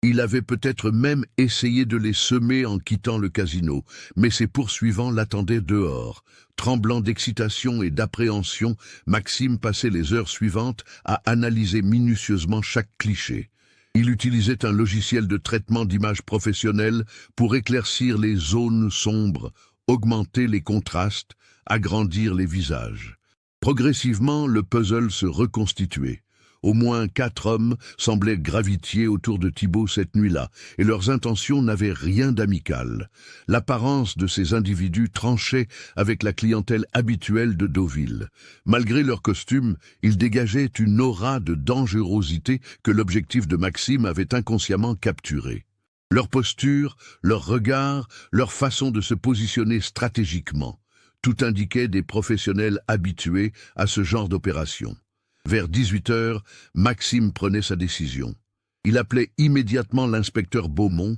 Il avait peut-être même essayé de les semer en quittant le casino, mais ses poursuivants l'attendaient dehors. Tremblant d'excitation et d'appréhension, Maxime passait les heures suivantes à analyser minutieusement chaque cliché. Il utilisait un logiciel de traitement d'images professionnelles pour éclaircir les zones sombres, augmenter les contrastes, agrandir les visages. Progressivement, le puzzle se reconstituait. Au moins 4 hommes semblaient graviter autour de Thibault cette nuit-là, et leurs intentions n'avaient rien d'amical. L'apparence de ces individus tranchait avec la clientèle habituelle de Deauville. Malgré leur costume, ils dégageaient une aura de dangerosité que l'objectif de Maxime avait inconsciemment capturée. Leur posture, leur regard, leur façon de se positionner stratégiquement, tout indiquait des professionnels habitués à ce genre d'opération. Vers 18 heures, Maxime prenait sa décision. Il appelait immédiatement l'inspecteur Beaumont,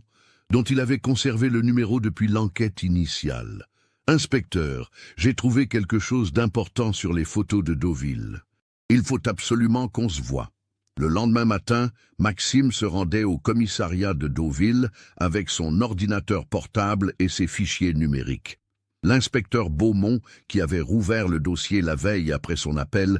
dont il avait conservé le numéro depuis l'enquête initiale. « Inspecteur, j'ai trouvé quelque chose d'important sur les photos de Deauville. Il faut absolument qu'on se voie. » Le lendemain matin, Maxime se rendait au commissariat de Deauville avec son ordinateur portable et ses fichiers numériques. L'inspecteur Beaumont, qui avait rouvert le dossier la veille après son appel,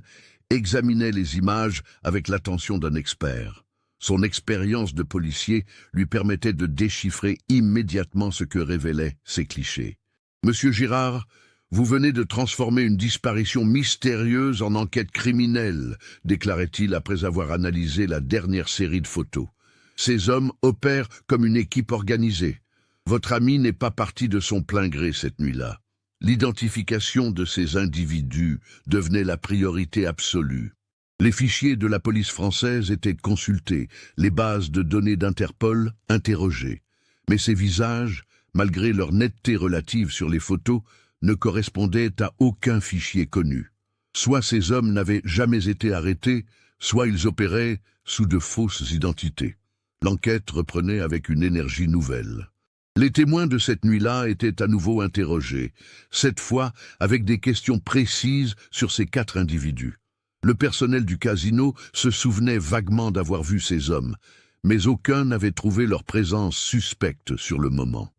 examinait les images avec l'attention d'un expert. Son expérience de policier lui permettait de déchiffrer immédiatement ce que révélaient ces clichés. « Monsieur Girard, Vous venez de transformer une disparition mystérieuse en enquête criminelle, déclarait-il après avoir analysé la dernière série de photos. Ces hommes opèrent comme une équipe organisée. Votre ami n'est pas parti de son plein gré cette nuit-là. L'identification de ces individus devenait la priorité absolue. Les fichiers de la police française étaient consultés, les bases de données d'Interpol interrogées. Mais ces visages, malgré leur netteté relative sur les photos, ne correspondaient à aucun fichier connu. Soit ces hommes n'avaient jamais été arrêtés, soit ils opéraient sous de fausses identités. L'enquête reprenait avec une énergie nouvelle. Les témoins de cette nuit-là étaient à nouveau interrogés, cette fois avec des questions précises sur ces 4 individus. Le personnel du casino se souvenait vaguement d'avoir vu ces hommes, mais aucun n'avait trouvé leur présence suspecte sur le moment.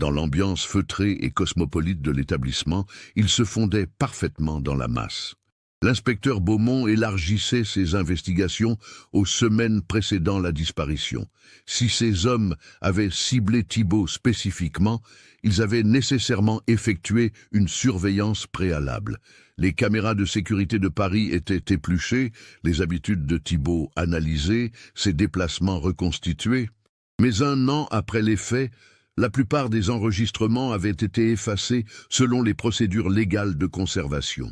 Dans l'ambiance feutrée et cosmopolite de l'établissement, ils se fondaient parfaitement dans la masse. L'inspecteur Beaumont élargissait ses investigations aux semaines précédant la disparition. Si ces hommes avaient ciblé Thibault spécifiquement, ils avaient nécessairement effectué une surveillance préalable. Les caméras de sécurité de Paris étaient épluchées, les habitudes de Thibault analysées, ses déplacements reconstitués. Mais 1 an après les faits, la plupart des enregistrements avaient été effacés selon les procédures légales de conservation.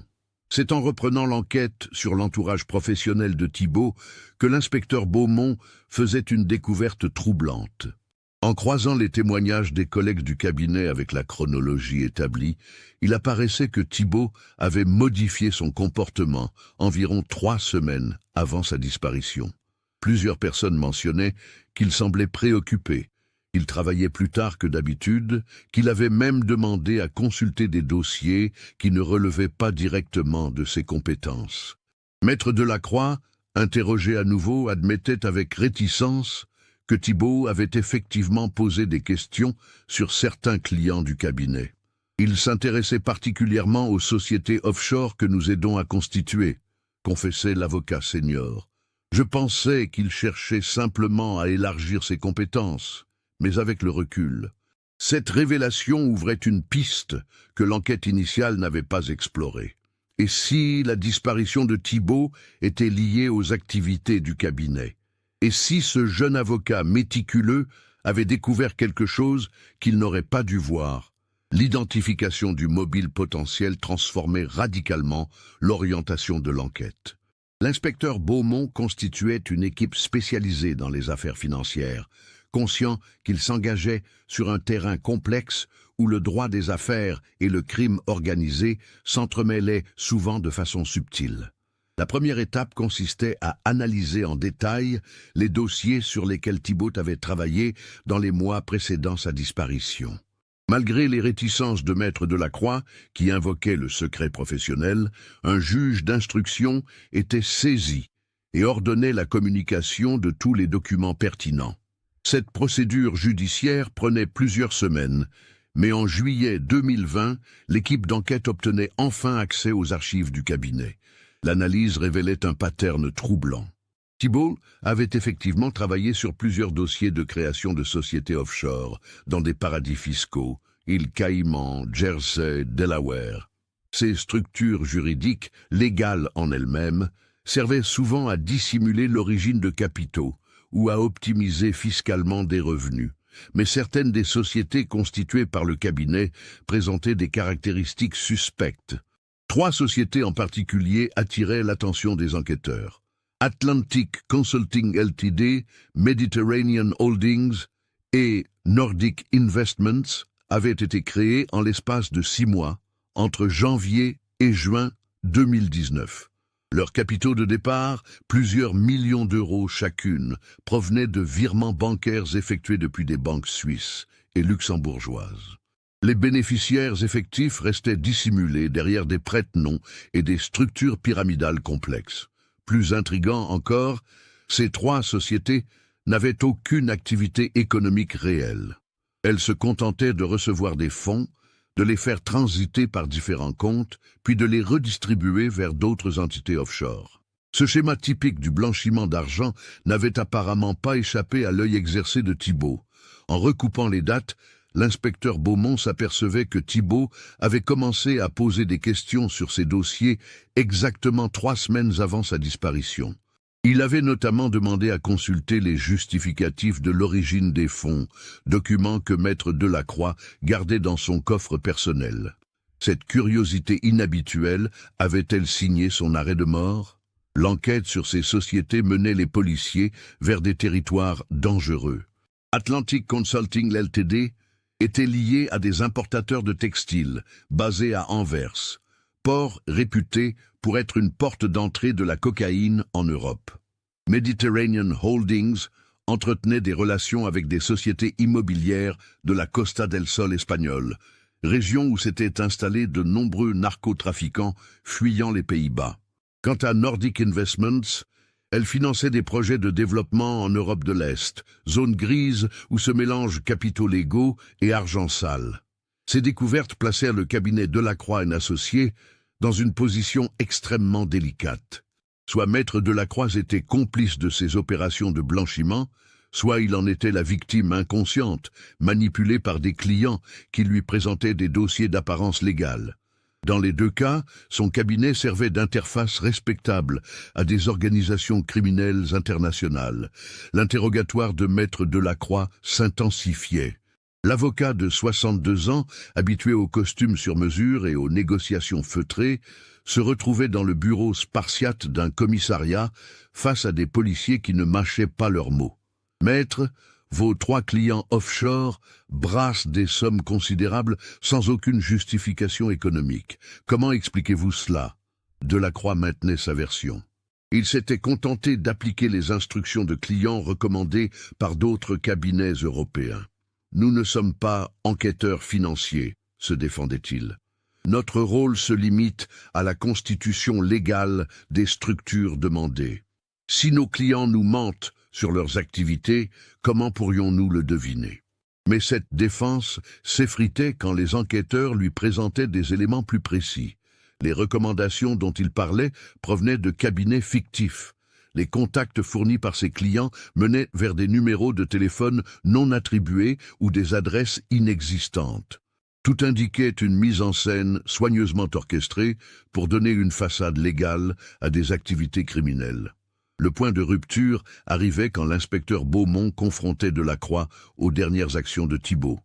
C'est en reprenant l'enquête sur l'entourage professionnel de Thibault que l'inspecteur Beaumont faisait une découverte troublante. En croisant les témoignages des collègues du cabinet avec la chronologie établie, il apparaissait que Thibault avait modifié son comportement environ 3 semaines avant sa disparition. Plusieurs personnes mentionnaient qu'il semblait préoccupé. Il travaillait plus tard que d'habitude, qu'il avait même demandé à consulter des dossiers qui ne relevaient pas directement de ses compétences. Maître Delacroix, interrogé à nouveau, admettait avec réticence que Thibault avait effectivement posé des questions sur certains clients du cabinet. Il s'intéressait particulièrement aux sociétés offshore que nous aidons à constituer, confessait l'avocat senior. Je pensais qu'il cherchait simplement à élargir ses compétences. Mais avec le recul, cette révélation ouvrait une piste que l'enquête initiale n'avait pas explorée. Et si la disparition de Thibault était liée aux activités du cabinet? Et si ce jeune avocat méticuleux avait découvert quelque chose qu'il n'aurait pas dû voir? L'identification du mobile potentiel transformait radicalement l'orientation de l'enquête. L'inspecteur Beaumont constituait une équipe spécialisée dans les affaires financières, conscient qu'il s'engageait sur un terrain complexe où le droit des affaires et le crime organisé s'entremêlaient souvent de façon subtile. La première étape consistait à analyser en détail les dossiers sur lesquels Thibault avait travaillé dans les mois précédant sa disparition. Malgré les réticences de Maître Delacroix, qui invoquait le secret professionnel, un juge d'instruction était saisi et ordonnait la communication de tous les documents pertinents. Cette procédure judiciaire prenait plusieurs semaines, mais en juillet 2020, l'équipe d'enquête obtenait enfin accès aux archives du cabinet. L'analyse révélait un pattern troublant. Thibault avait effectivement travaillé sur plusieurs dossiers de création de sociétés offshore, dans des paradis fiscaux, îles Caïmans, Jersey, Delaware. Ces structures juridiques, légales en elles-mêmes, servaient souvent à dissimuler l'origine de capitaux, ou à optimiser fiscalement des revenus. Mais certaines des sociétés constituées par le cabinet présentaient des caractéristiques suspectes. 3 sociétés en particulier attiraient l'attention des enquêteurs. Atlantic Consulting Ltd, Mediterranean Holdings et Nordic Investments avaient été créées en l'espace de 6 mois, entre janvier et juin 2019. Leurs capitaux de départ, plusieurs millions d'euros chacune, provenaient de virements bancaires effectués depuis des banques suisses et luxembourgeoises. Les bénéficiaires effectifs restaient dissimulés derrière des prête-noms et des structures pyramidales complexes. Plus intriguant encore, ces 3 sociétés n'avaient aucune activité économique réelle. Elles se contentaient de recevoir des fonds, de les faire transiter par différents comptes, puis de les redistribuer vers d'autres entités offshore. Ce schéma typique du blanchiment d'argent n'avait apparemment pas échappé à l'œil exercé de Thibault. En recoupant les dates, l'inspecteur Beaumont s'apercevait que Thibault avait commencé à poser des questions sur ses dossiers exactement 3 semaines avant sa disparition. Il avait notamment demandé à consulter les justificatifs de l'origine des fonds, documents que Maître Delacroix gardait dans son coffre personnel. Cette curiosité inhabituelle avait-elle signé son arrêt de mort? L'enquête sur ces sociétés menait les policiers vers des territoires dangereux. Atlantic Consulting Ltd. Était lié à des importateurs de textiles, basés à Anvers, port réputé pour être une porte d'entrée de la cocaïne en Europe. Mediterranean Holdings entretenait des relations avec des sociétés immobilières de la Costa del Sol espagnole, région où s'étaient installés de nombreux narcotrafiquants fuyant les Pays-Bas. Quant à Nordic Investments, elle finançait des projets de développement en Europe de l'Est, zone grise où se mélangent capitaux légaux et argent sale. Ces découvertes placèrent le cabinet Delacroix & Associés dans une position extrêmement délicate. Soit Maître Delacroix était complice de ces opérations de blanchiment, soit il en était la victime inconsciente, manipulée par des clients qui lui présentaient des dossiers d'apparence légale. Dans les 2 cas, son cabinet servait d'interface respectable à des organisations criminelles internationales. L'interrogatoire de Maître Delacroix s'intensifiait. L'avocat de 62 ans, habitué aux costumes sur mesure et aux négociations feutrées, se retrouvait dans le bureau spartiate d'un commissariat face à des policiers qui ne mâchaient pas leurs mots. « Maître, vos 3 clients offshore brassent des sommes considérables sans aucune justification économique. Comment expliquez-vous cela ?» Delacroix maintenait sa version. Il s'était contenté d'appliquer les instructions de clients recommandées par d'autres cabinets européens. « Nous ne sommes pas enquêteurs financiers », se défendait-il. « Notre rôle se limite à la constitution légale des structures demandées. Si nos clients nous mentent sur leurs activités, comment pourrions-nous le deviner ?» Mais cette défense s'effritait quand les enquêteurs lui présentaient des éléments plus précis. Les recommandations dont il parlait provenaient de cabinets fictifs. Les contacts fournis par ses clients menaient vers des numéros de téléphone non attribués ou des adresses inexistantes. Tout indiquait une mise en scène soigneusement orchestrée pour donner une façade légale à des activités criminelles. Le point de rupture arrivait quand l'inspecteur Beaumont confrontait Delacroix aux dernières actions de Thibault.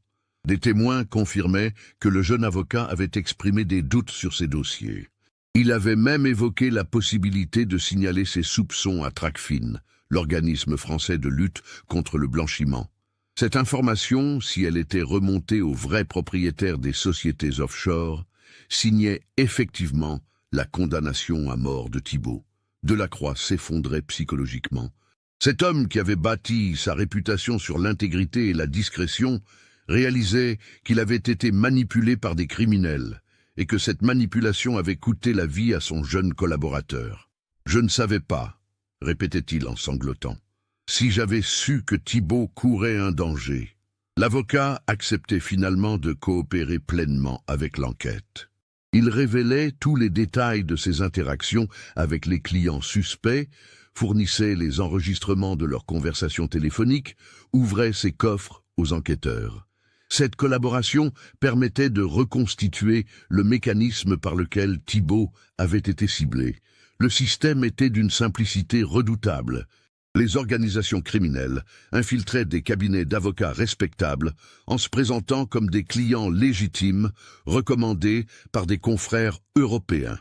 Des témoins confirmaient que le jeune avocat avait exprimé des doutes sur ses dossiers. Il avait même évoqué la possibilité de signaler ses soupçons à Tracfin, l'organisme français de lutte contre le blanchiment. Cette information, si elle était remontée aux vrais propriétaires des sociétés offshore, signait effectivement la condamnation à mort de Thibault. Delacroix s'effondrait psychologiquement. Cet homme qui avait bâti sa réputation sur l'intégrité et la discrétion réalisait qu'il avait été manipulé par des criminels et que cette manipulation avait coûté la vie à son jeune collaborateur. « Je ne savais pas », répétait-il en sanglotant. « Si j'avais su que Thibault courait un danger. » L'avocat acceptait finalement de coopérer pleinement avec l'enquête. Il révélait tous les détails de ses interactions avec les clients suspects, fournissait les enregistrements de leurs conversations téléphoniques, ouvrait ses coffres aux enquêteurs. Cette collaboration permettait de reconstituer le mécanisme par lequel Thibault avait été ciblé. Le système était d'une simplicité redoutable. Les organisations criminelles infiltraient des cabinets d'avocats respectables en se présentant comme des clients légitimes recommandés par des confrères européens.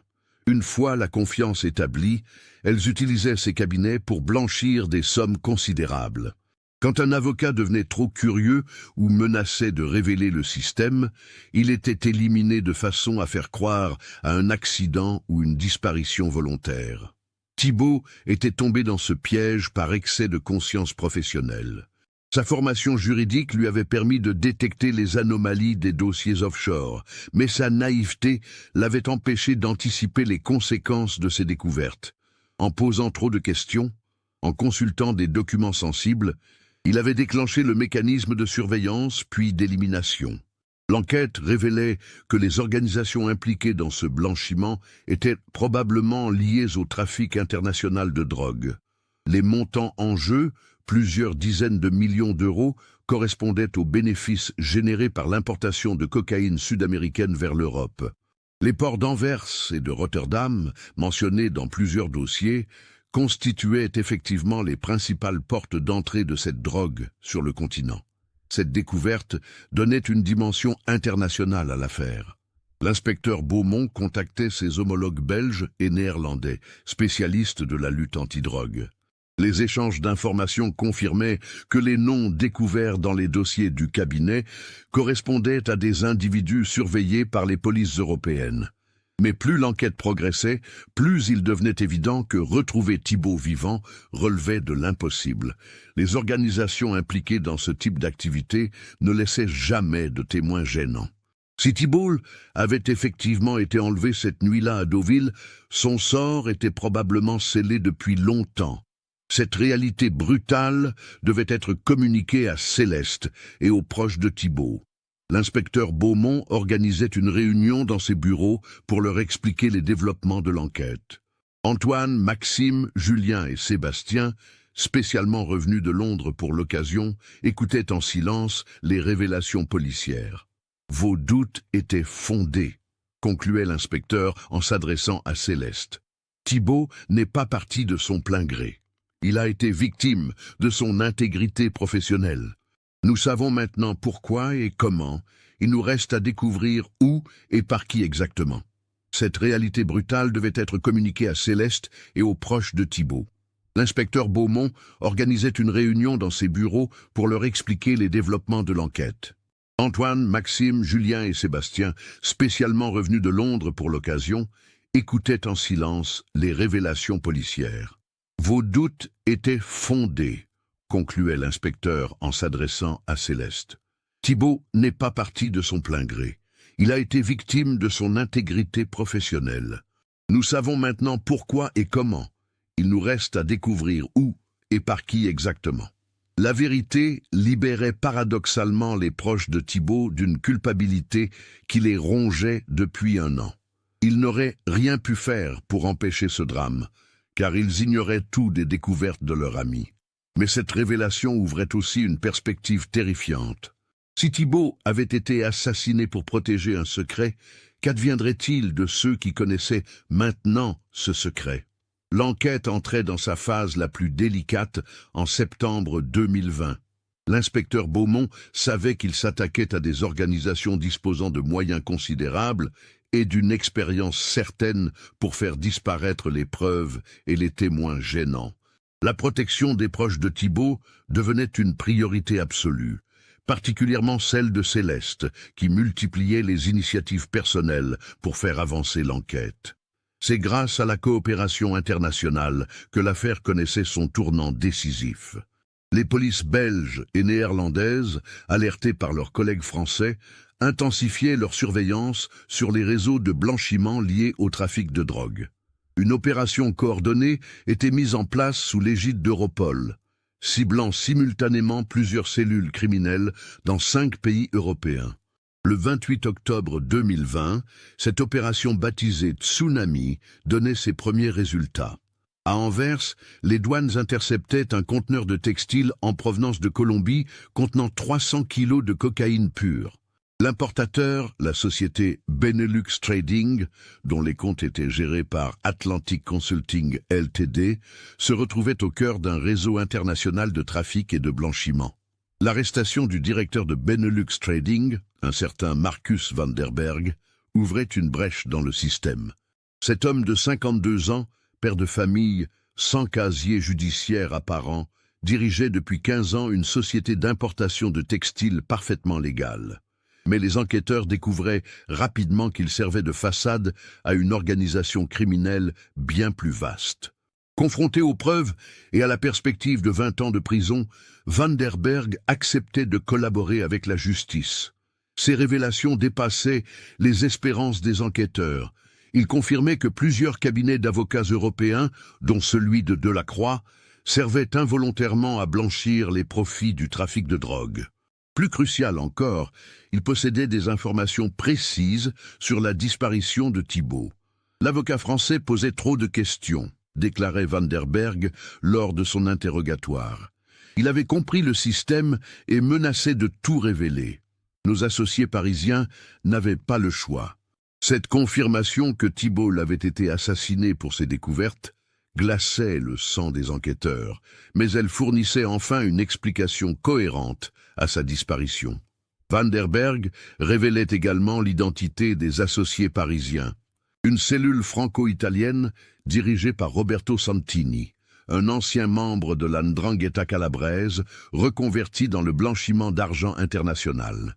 Une fois la confiance établie, elles utilisaient ces cabinets pour blanchir des sommes considérables. Quand un avocat devenait trop curieux ou menaçait de révéler le système, il était éliminé de façon à faire croire à un accident ou une disparition volontaire. Thibault était tombé dans ce piège par excès de conscience professionnelle. Sa formation juridique lui avait permis de détecter les anomalies des dossiers offshore, mais sa naïveté l'avait empêché d'anticiper les conséquences de ses découvertes. En posant trop de questions, en consultant des documents sensibles, il avait déclenché le mécanisme de surveillance puis d'élimination. L'enquête révélait que les organisations impliquées dans ce blanchiment étaient probablement liées au trafic international de drogue. Les montants en jeu, plusieurs dizaines de millions d'euros, correspondait aux bénéfices générés par l'importation de cocaïne sud-américaine vers l'Europe. Les ports d'Anvers et de Rotterdam, mentionnés dans plusieurs dossiers, constituaient effectivement les principales portes d'entrée de cette drogue sur le continent. Cette découverte donnait une dimension internationale à l'affaire. L'inspecteur Beaumont contactait ses homologues belges et néerlandais, spécialistes de la lutte antidrogue. Les échanges d'informations confirmaient que les noms découverts dans les dossiers du cabinet correspondaient à des individus surveillés par les polices européennes. Mais plus l'enquête progressait, plus il devenait évident que retrouver Thibault vivant relevait de l'impossible. Les organisations impliquées dans ce type d'activité ne laissaient jamais de témoins gênants. Si Thibault avait effectivement été enlevé cette nuit-là à Deauville, son sort était probablement scellé depuis longtemps. Cette réalité brutale devait être communiquée à Céleste et aux proches de Thibault. L'inspecteur Beaumont organisait une réunion dans ses bureaux pour leur expliquer les développements de l'enquête. Antoine, Maxime, Julien et Sébastien, spécialement revenus de Londres pour l'occasion, écoutaient en silence les révélations policières. « Vos doutes étaient fondés », concluait l'inspecteur en s'adressant à Céleste. « Thibault n'est pas parti de son plein gré. Il a été victime de son intégrité professionnelle. Nous savons maintenant pourquoi et comment. Il nous reste à découvrir où et par qui exactement. » Cette réalité brutale devait être communiquée à Céleste et aux proches de Thibault. L'inspecteur Beaumont organisait une réunion dans ses bureaux pour leur expliquer les développements de l'enquête. Antoine, Maxime, Julien et Sébastien, spécialement revenus de Londres pour l'occasion, écoutaient en silence les révélations policières. « Vos doutes étaient fondés », concluait l'inspecteur en s'adressant à Céleste. « Thibault n'est pas parti de son plein gré. Il a été victime de son intégrité professionnelle. Nous savons maintenant pourquoi et comment. Il nous reste à découvrir où et par qui exactement. » La vérité libérait paradoxalement les proches de Thibault d'une culpabilité qui les rongeait depuis 1 an. Ils n'auraient rien pu faire pour empêcher ce drame, car ils ignoraient tout des découvertes de leur ami. Mais cette révélation ouvrait aussi une perspective terrifiante. Si Thibault avait été assassiné pour protéger un secret, qu'adviendrait-il de ceux qui connaissaient maintenant ce secret ? L'enquête entrait dans sa phase la plus délicate en septembre 2020. L'inspecteur Beaumont savait qu'il s'attaquait à des organisations disposant de moyens considérables et d'une expérience certaine pour faire disparaître les preuves et les témoins gênants. La protection des proches de Thibault devenait une priorité absolue, particulièrement celle de Céleste, qui multipliait les initiatives personnelles pour faire avancer l'enquête. C'est grâce à la coopération internationale que l'affaire connaissait son tournant décisif. Les polices belges et néerlandaises, alertées par leurs collègues français, intensifiaient leur surveillance sur les réseaux de blanchiment liés au trafic de drogue. Une opération coordonnée était mise en place sous l'égide d'Europol, ciblant simultanément plusieurs cellules criminelles dans 5 pays européens. Le 28 octobre 2020, cette opération baptisée Tsunami donnait ses premiers résultats. À Anvers, les douanes interceptaient un conteneur de textile en provenance de Colombie contenant 300 kilos de cocaïne pure. L'importateur, la société Benelux Trading, dont les comptes étaient gérés par Atlantic Consulting Ltd, se retrouvait au cœur d'un réseau international de trafic et de blanchiment. L'arrestation du directeur de Benelux Trading, un certain Marcus van der Berg, ouvrait une brèche dans le système. Cet homme de 52 ans, père de famille, sans casier judiciaire apparent, dirigeait depuis 15 ans une société d'importation de textiles parfaitement légale. Mais les enquêteurs découvraient rapidement qu'il servait de façade à une organisation criminelle bien plus vaste. Confronté aux preuves et à la perspective de 20 ans de prison, Van der Berg acceptait de collaborer avec la justice. Ces révélations dépassaient les espérances des enquêteurs. Il confirmait que plusieurs cabinets d'avocats européens, dont celui de Delacroix, servaient involontairement à blanchir les profits du trafic de drogue. Plus crucial encore, il possédait des informations précises sur la disparition de Thibault. L'avocat français posait trop de questions, déclarait Van der Berg lors de son interrogatoire. Il avait compris le système et menaçait de tout révéler. Nos associés parisiens n'avaient pas le choix. Cette confirmation que Thibault avait été assassiné pour ses découvertes glaçait le sang des enquêteurs, mais elle fournissait enfin une explication cohérente à sa disparition. Van der Berg révélait également l'identité des associés parisiens. Une cellule franco-italienne dirigée par Roberto Santini, un ancien membre de la 'Ndrangheta calabraise, reconverti dans le blanchiment d'argent international.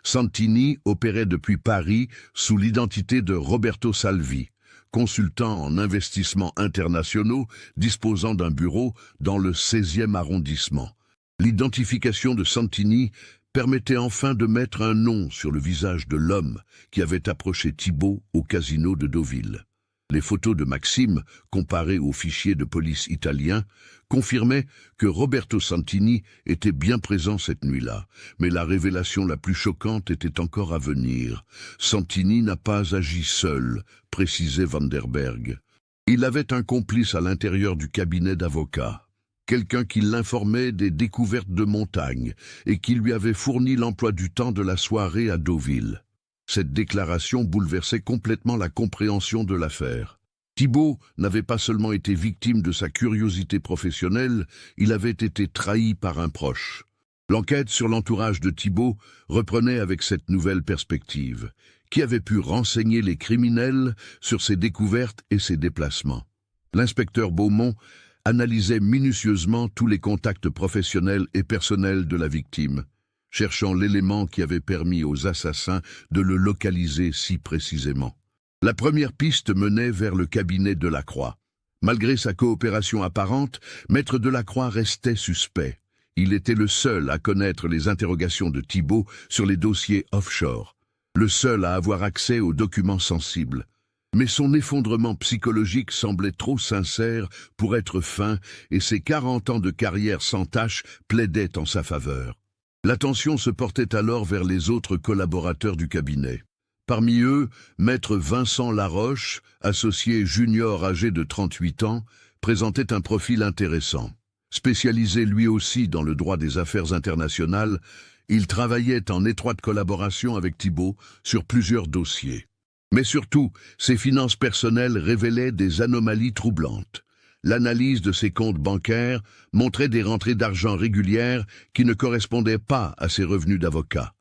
Santini opérait depuis Paris sous l'identité de Roberto Salvi, consultant en investissements internationaux disposant d'un bureau dans le 16e arrondissement. L'identification de Santini permettait enfin de mettre un nom sur le visage de l'homme qui avait approché Thibault au casino de Deauville. Les photos de Maxime, comparées aux fichiers de police italiens, confirmaient que Roberto Santini était bien présent cette nuit-là. Mais la révélation la plus choquante était encore à venir. Santini n'a pas agi seul, précisait Van der Berg. Il avait un complice à l'intérieur du cabinet d'avocats. Quelqu'un qui l'informait des découvertes de Montagne et qui lui avait fourni l'emploi du temps de la soirée à Deauville. Cette déclaration bouleversait complètement la compréhension de l'affaire. Thibault n'avait pas seulement été victime de sa curiosité professionnelle, il avait été trahi par un proche. L'enquête sur l'entourage de Thibault reprenait avec cette nouvelle perspective. Qui avait pu renseigner les criminels sur ses découvertes et ses déplacements? L'inspecteur Beaumont analysait minutieusement tous les contacts professionnels et personnels de la victime, cherchant l'élément qui avait permis aux assassins de le localiser si précisément. La première piste menait vers le cabinet Delacroix. Malgré sa coopération apparente, Maître Delacroix restait suspect. Il était le seul à connaître les interrogations de Thibault sur les dossiers offshore, le seul à avoir accès aux documents sensibles. Mais son effondrement psychologique semblait trop sincère pour être feint et ses 40 ans de carrière sans tache plaidaient en sa faveur. L'attention se portait alors vers les autres collaborateurs du cabinet. Parmi eux, maître Vincent Laroche, associé junior âgé de 38 ans, présentait un profil intéressant. Spécialisé lui aussi dans le droit des affaires internationales, il travaillait en étroite collaboration avec Thibault sur plusieurs dossiers. Mais surtout, ses finances personnelles révélaient des anomalies troublantes. L'analyse de ses comptes bancaires montrait des rentrées d'argent régulières qui ne correspondaient pas à ses revenus d'avocat.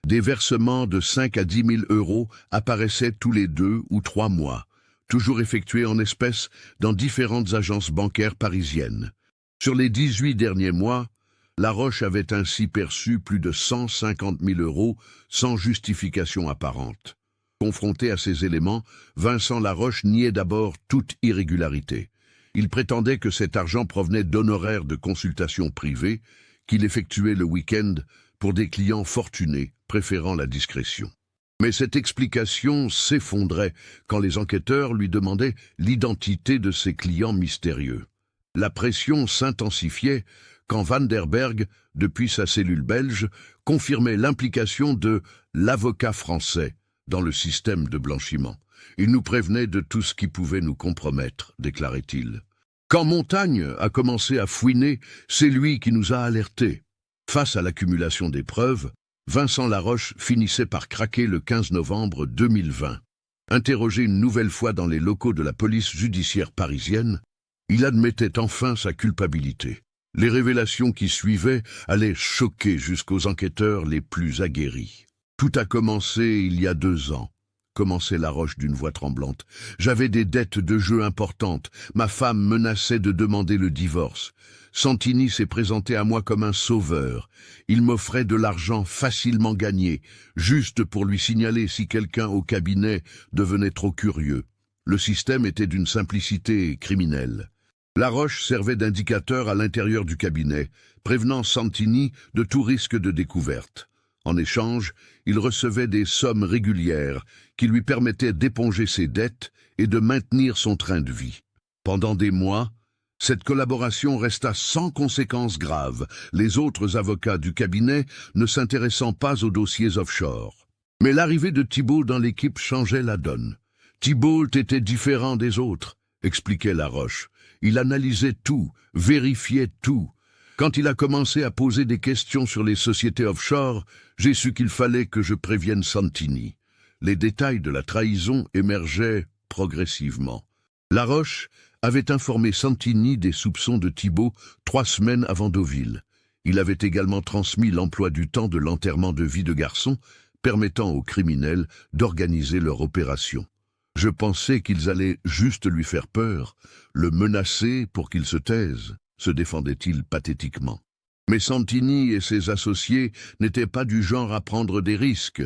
Des versements de 5 à 10 000 euros apparaissaient tous les 2 ou 3 mois, toujours effectués en espèces dans différentes agences bancaires parisiennes. Sur les 18 derniers mois, Laroche avait ainsi perçu plus de 150 000 euros sans justification apparente. Confronté à ces éléments, Vincent Laroche niait d'abord toute irrégularité. Il prétendait que cet argent provenait d'honoraires de consultation privées qu'il effectuait le week-end pour des clients fortunés, préférant la discrétion. Mais cette explication s'effondrait quand les enquêteurs lui demandaient l'identité de ces clients mystérieux. La pression s'intensifiait quand Van der Berg, depuis sa cellule belge, confirmait l'implication de l'avocat français dans le système de blanchiment. Il nous prévenait de tout ce qui pouvait nous compromettre, déclarait-il. Quand Montagne a commencé à fouiner, c'est lui qui nous a alertés. Face à l'accumulation des preuves, Vincent Laroche finissait par craquer le 15 novembre 2020. Interrogé une nouvelle fois dans les locaux de la police judiciaire parisienne, il admettait enfin sa culpabilité. Les révélations qui suivaient allaient choquer jusqu'aux enquêteurs les plus aguerris. Tout a commencé il y a 2 ans, commençait Laroche d'une voix tremblante. J'avais des dettes de jeu importantes. Ma femme menaçait de demander le divorce. Santini s'est présenté à moi comme un sauveur. Il m'offrait de l'argent facilement gagné, juste pour lui signaler si quelqu'un au cabinet devenait trop curieux. Le système était d'une simplicité criminelle. Laroche servait d'indicateur à l'intérieur du cabinet, prévenant Santini de tout risque de découverte. En échange, il recevait des sommes régulières qui lui permettaient d'éponger ses dettes et de maintenir son train de vie. Pendant des mois, cette collaboration resta sans conséquences graves, les autres avocats du cabinet ne s'intéressant pas aux dossiers offshore. Mais l'arrivée de Thibault dans l'équipe changeait la donne. Thibault était différent des autres, expliquait Laroche. Il analysait tout, vérifiait tout. Quand il a commencé à poser des questions sur les sociétés offshore, j'ai su qu'il fallait que je prévienne Santini. Les détails de la trahison émergeaient progressivement. Laroche avait informé Santini des soupçons de Thibault 3 semaines avant Deauville. Il avait également transmis l'emploi du temps de l'enterrement de vie de garçon, permettant aux criminels d'organiser leur opération. Je pensais qu'ils allaient juste lui faire peur, le menacer pour qu'il se taise, se défendait-il pathétiquement. Mais Santini et ses associés n'étaient pas du genre à prendre des risques.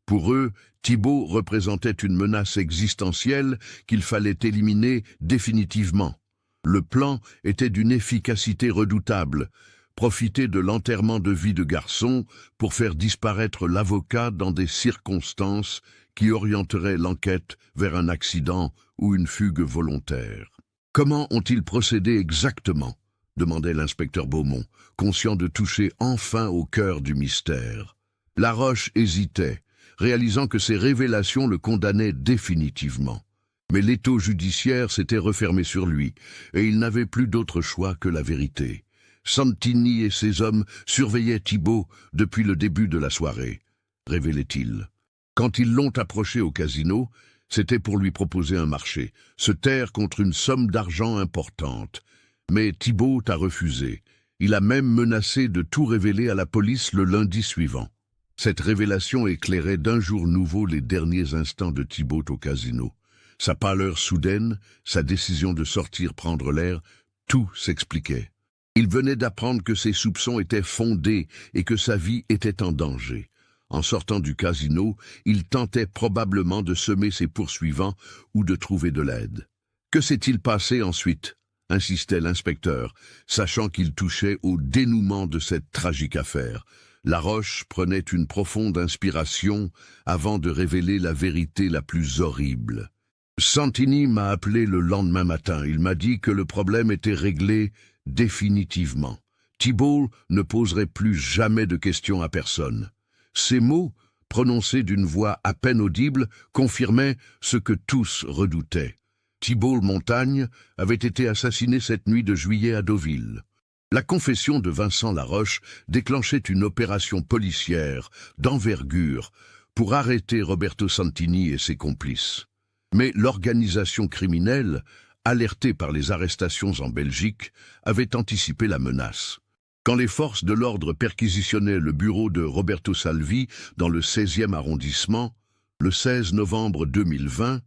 Pour eux, Thibault représentait une menace existentielle qu'il fallait éliminer définitivement. Le plan était d'une efficacité redoutable, profiter de l'enterrement de vie de garçon pour faire disparaître l'avocat dans des circonstances qui orienteraient l'enquête vers un accident ou une fugue volontaire. « Comment ont-ils procédé exactement ?» demandait l'inspecteur Beaumont, conscient de toucher enfin au cœur du mystère. Laroche hésitait, réalisant que ces révélations le condamnaient définitivement. Mais l'étau judiciaire s'était refermé sur lui, et il n'avait plus d'autre choix que la vérité. Santini et ses hommes surveillaient Thibault depuis le début de la soirée, révélait-il. Quand ils l'ont approché au casino, c'était pour lui proposer un marché, se taire contre une somme d'argent importante. Mais Thibault a refusé. Il a même menacé de tout révéler à la police le lundi suivant. Cette révélation éclairait d'un jour nouveau les derniers instants de Thibault au casino. Sa pâleur soudaine, sa décision de sortir prendre l'air, tout s'expliquait. Il venait d'apprendre que ses soupçons étaient fondés et que sa vie était en danger. En sortant du casino, il tentait probablement de semer ses poursuivants ou de trouver de l'aide. Que s'est-il passé ensuite ? Insistait l'inspecteur, sachant qu'il touchait au dénouement de cette tragique affaire. Laroche prenait une profonde inspiration avant de révéler la vérité la plus horrible. Santini m'a appelé le lendemain matin. Il m'a dit que le problème était réglé définitivement. Thibault ne poserait plus jamais de questions à personne. Ces mots, prononcés d'une voix à peine audible, confirmaient ce que tous redoutaient. Thibault Montagne avait été assassiné cette nuit de juillet à Deauville. La confession de Vincent Laroche déclenchait une opération policière d'envergure pour arrêter Roberto Santini et ses complices. Mais l'organisation criminelle, alertée par les arrestations en Belgique, avait anticipé la menace. Quand les forces de l'ordre perquisitionnaient le bureau de Roberto Salvi dans le 16e arrondissement, le 16 novembre 2020,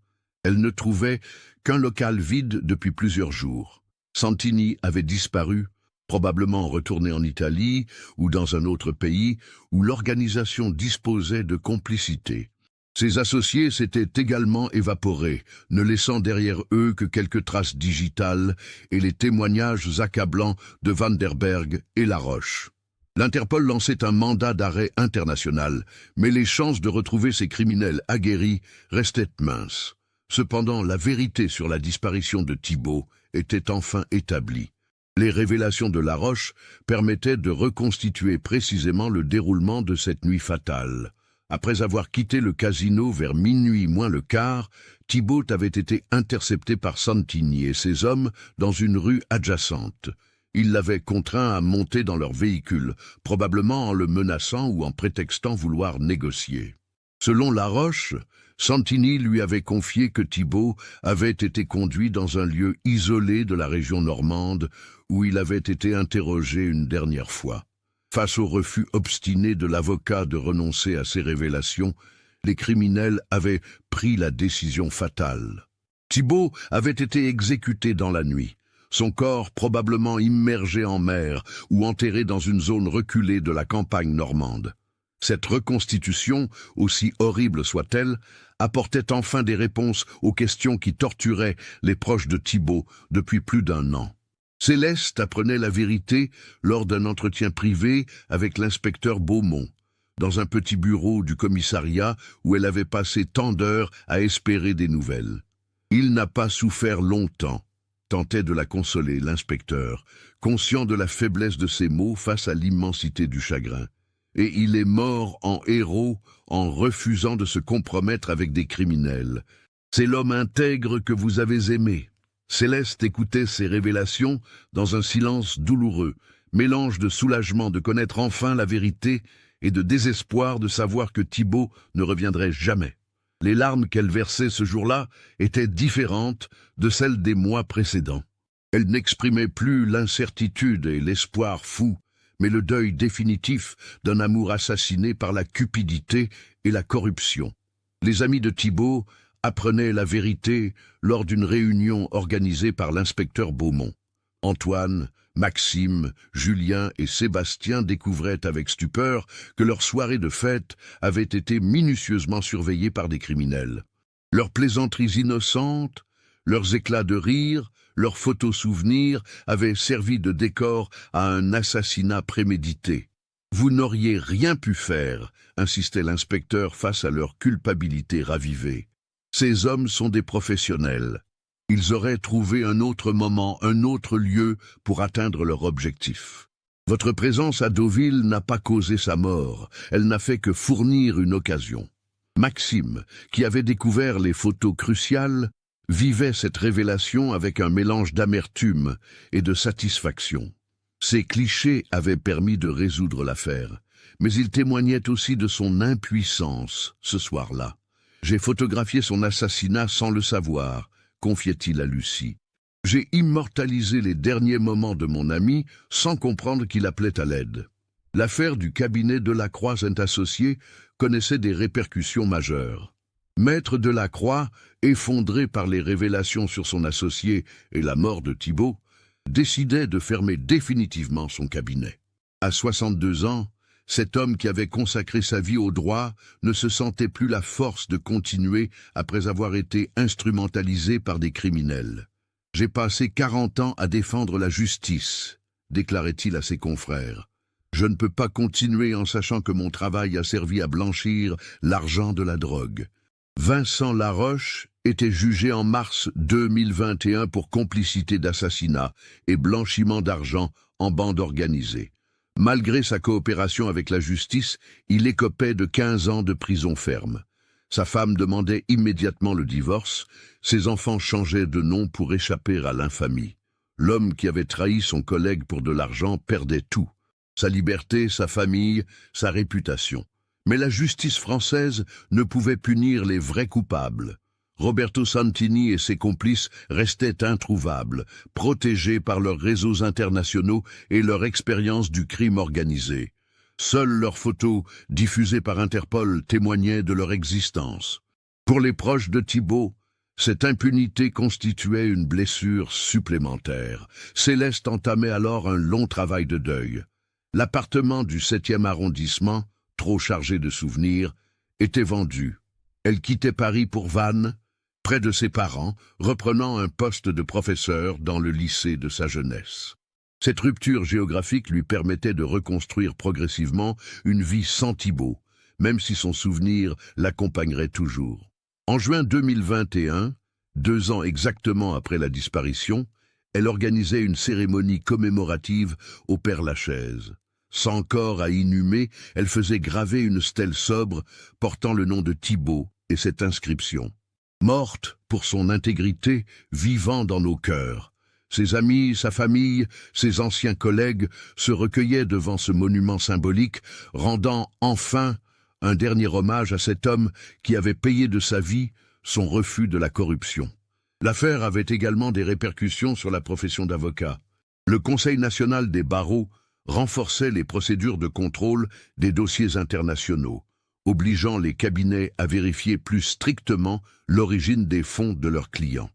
elles ne trouvaient qu'un local vide depuis plusieurs jours. Santini avait disparu, probablement retourné en Italie ou dans un autre pays où l'organisation disposait de complicité. Ses associés s'étaient également évaporés, ne laissant derrière eux que quelques traces digitales et les témoignages accablants de Van der Berg et Laroche. L'Interpol lançait un mandat d'arrêt international, mais les chances de retrouver ces criminels aguerris restaient minces. Cependant, la vérité sur la disparition de Thibault était enfin établie. Les révélations de Laroche permettaient de reconstituer précisément le déroulement de cette nuit fatale. Après avoir quitté le casino vers minuit moins le quart, Thibault avait été intercepté par Santini et ses hommes dans une rue adjacente. Ils l'avaient contraint à monter dans leur véhicule, probablement en le menaçant ou en prétextant vouloir négocier. Selon Laroche, Santini lui avait confié que Thibault avait été conduit dans un lieu isolé de la région normande où il avait été interrogé une dernière fois. Face au refus obstiné de l'avocat de renoncer à ces révélations, les criminels avaient pris la décision fatale. Thibault avait été exécuté dans la nuit, son corps probablement immergé en mer ou enterré dans une zone reculée de la campagne normande. Cette reconstitution, aussi horrible soit-elle, apportait enfin des réponses aux questions qui torturaient les proches de Thibault depuis plus d'1 an. Céleste apprenait la vérité lors d'un entretien privé avec l'inspecteur Beaumont, dans un petit bureau du commissariat où elle avait passé tant d'heures à espérer des nouvelles. Il n'a pas souffert longtemps, tentait de la consoler l'inspecteur, conscient de la faiblesse de ses mots face à l'immensité du chagrin. Et il est mort en héros en refusant de se compromettre avec des criminels. C'est l'homme intègre que vous avez aimé. Céleste écoutait ces révélations dans un silence douloureux, mélange de soulagement de connaître enfin la vérité et de désespoir de savoir que Thibault ne reviendrait jamais. Les larmes qu'elle versait ce jour-là étaient différentes de celles des mois précédents. Elle n'exprimait plus l'incertitude et l'espoir fou, mais le deuil définitif d'un amour assassiné par la cupidité et la corruption. Les amis de Thibault apprenaient la vérité lors d'une réunion organisée par l'inspecteur Beaumont. Antoine, Maxime, Julien et Sébastien découvraient avec stupeur que leur soirée de fête avait été minutieusement surveillée par des criminels. Leurs plaisanteries innocentes, leurs éclats de rire, leurs photos souvenirs avaient servi de décor à un assassinat prémédité. « Vous n'auriez rien pu faire », insistait l'inspecteur face à leur culpabilité ravivée. « Ces hommes sont des professionnels. Ils auraient trouvé un autre moment, un autre lieu pour atteindre leur objectif. Votre présence à Deauville n'a pas causé sa mort, elle n'a fait que fournir une occasion. » Maxime, qui avait découvert les photos cruciales, vivait cette révélation avec un mélange d'amertume et de satisfaction. Ces clichés avaient permis de résoudre l'affaire, mais ils témoignaient aussi de son impuissance ce soir-là. « J'ai photographié son assassinat sans le savoir », confiait-il à Lucie. « J'ai immortalisé les derniers moments de mon ami sans comprendre qu'il appelait à l'aide. » L'affaire du cabinet Delacroix & Associés connaissait des répercussions majeures. Maître Delacroix, effondré par les révélations sur son associé et la mort de Thibault, décidait de fermer définitivement son cabinet. À 62 ans, cet homme qui avait consacré sa vie au droit ne se sentait plus la force de continuer après avoir été instrumentalisé par des criminels. « J'ai passé 40 ans à défendre la justice », déclarait-il à ses confrères. « Je ne peux pas continuer en sachant que mon travail a servi à blanchir l'argent de la drogue. » Vincent Laroche était jugé en mars 2021 pour complicité d'assassinat et blanchiment d'argent en bande organisée. Malgré sa coopération avec la justice, il écopait de 15 ans de prison ferme. Sa femme demandait immédiatement le divorce, ses enfants changeaient de nom pour échapper à l'infamie. L'homme qui avait trahi son collègue pour de l'argent perdait tout, sa liberté, sa famille, sa réputation. Mais la justice française ne pouvait punir les vrais coupables. Roberto Santini et ses complices restaient introuvables, protégés par leurs réseaux internationaux et leur expérience du crime organisé. Seules leurs photos, diffusées par Interpol, témoignaient de leur existence. Pour les proches de Thibault, cette impunité constituait une blessure supplémentaire. Céleste entamait alors un long travail de deuil. L'appartement du 7e arrondissement, trop chargé de souvenirs, était vendu. Elle quittait Paris pour Vannes, près de ses parents, reprenant un poste de professeur dans le lycée de sa jeunesse. Cette rupture géographique lui permettait de reconstruire progressivement une vie sans Thibault, même si son souvenir l'accompagnerait toujours. En juin 2021, 2 ans exactement après la disparition, elle organisait une cérémonie commémorative au Père-Lachaise. Sans corps à inhumer, elle faisait graver une stèle sobre portant le nom de Thibault et cette inscription. Morte pour son intégrité, vivant dans nos cœurs. Ses amis, sa famille, ses anciens collègues se recueillaient devant ce monument symbolique, rendant enfin un dernier hommage à cet homme qui avait payé de sa vie son refus de la corruption. L'affaire avait également des répercussions sur la profession d'avocat. Le Conseil national des barreaux renforçait les procédures de contrôle des dossiers internationaux, obligeant les cabinets à vérifier plus strictement l'origine des fonds de leurs clients.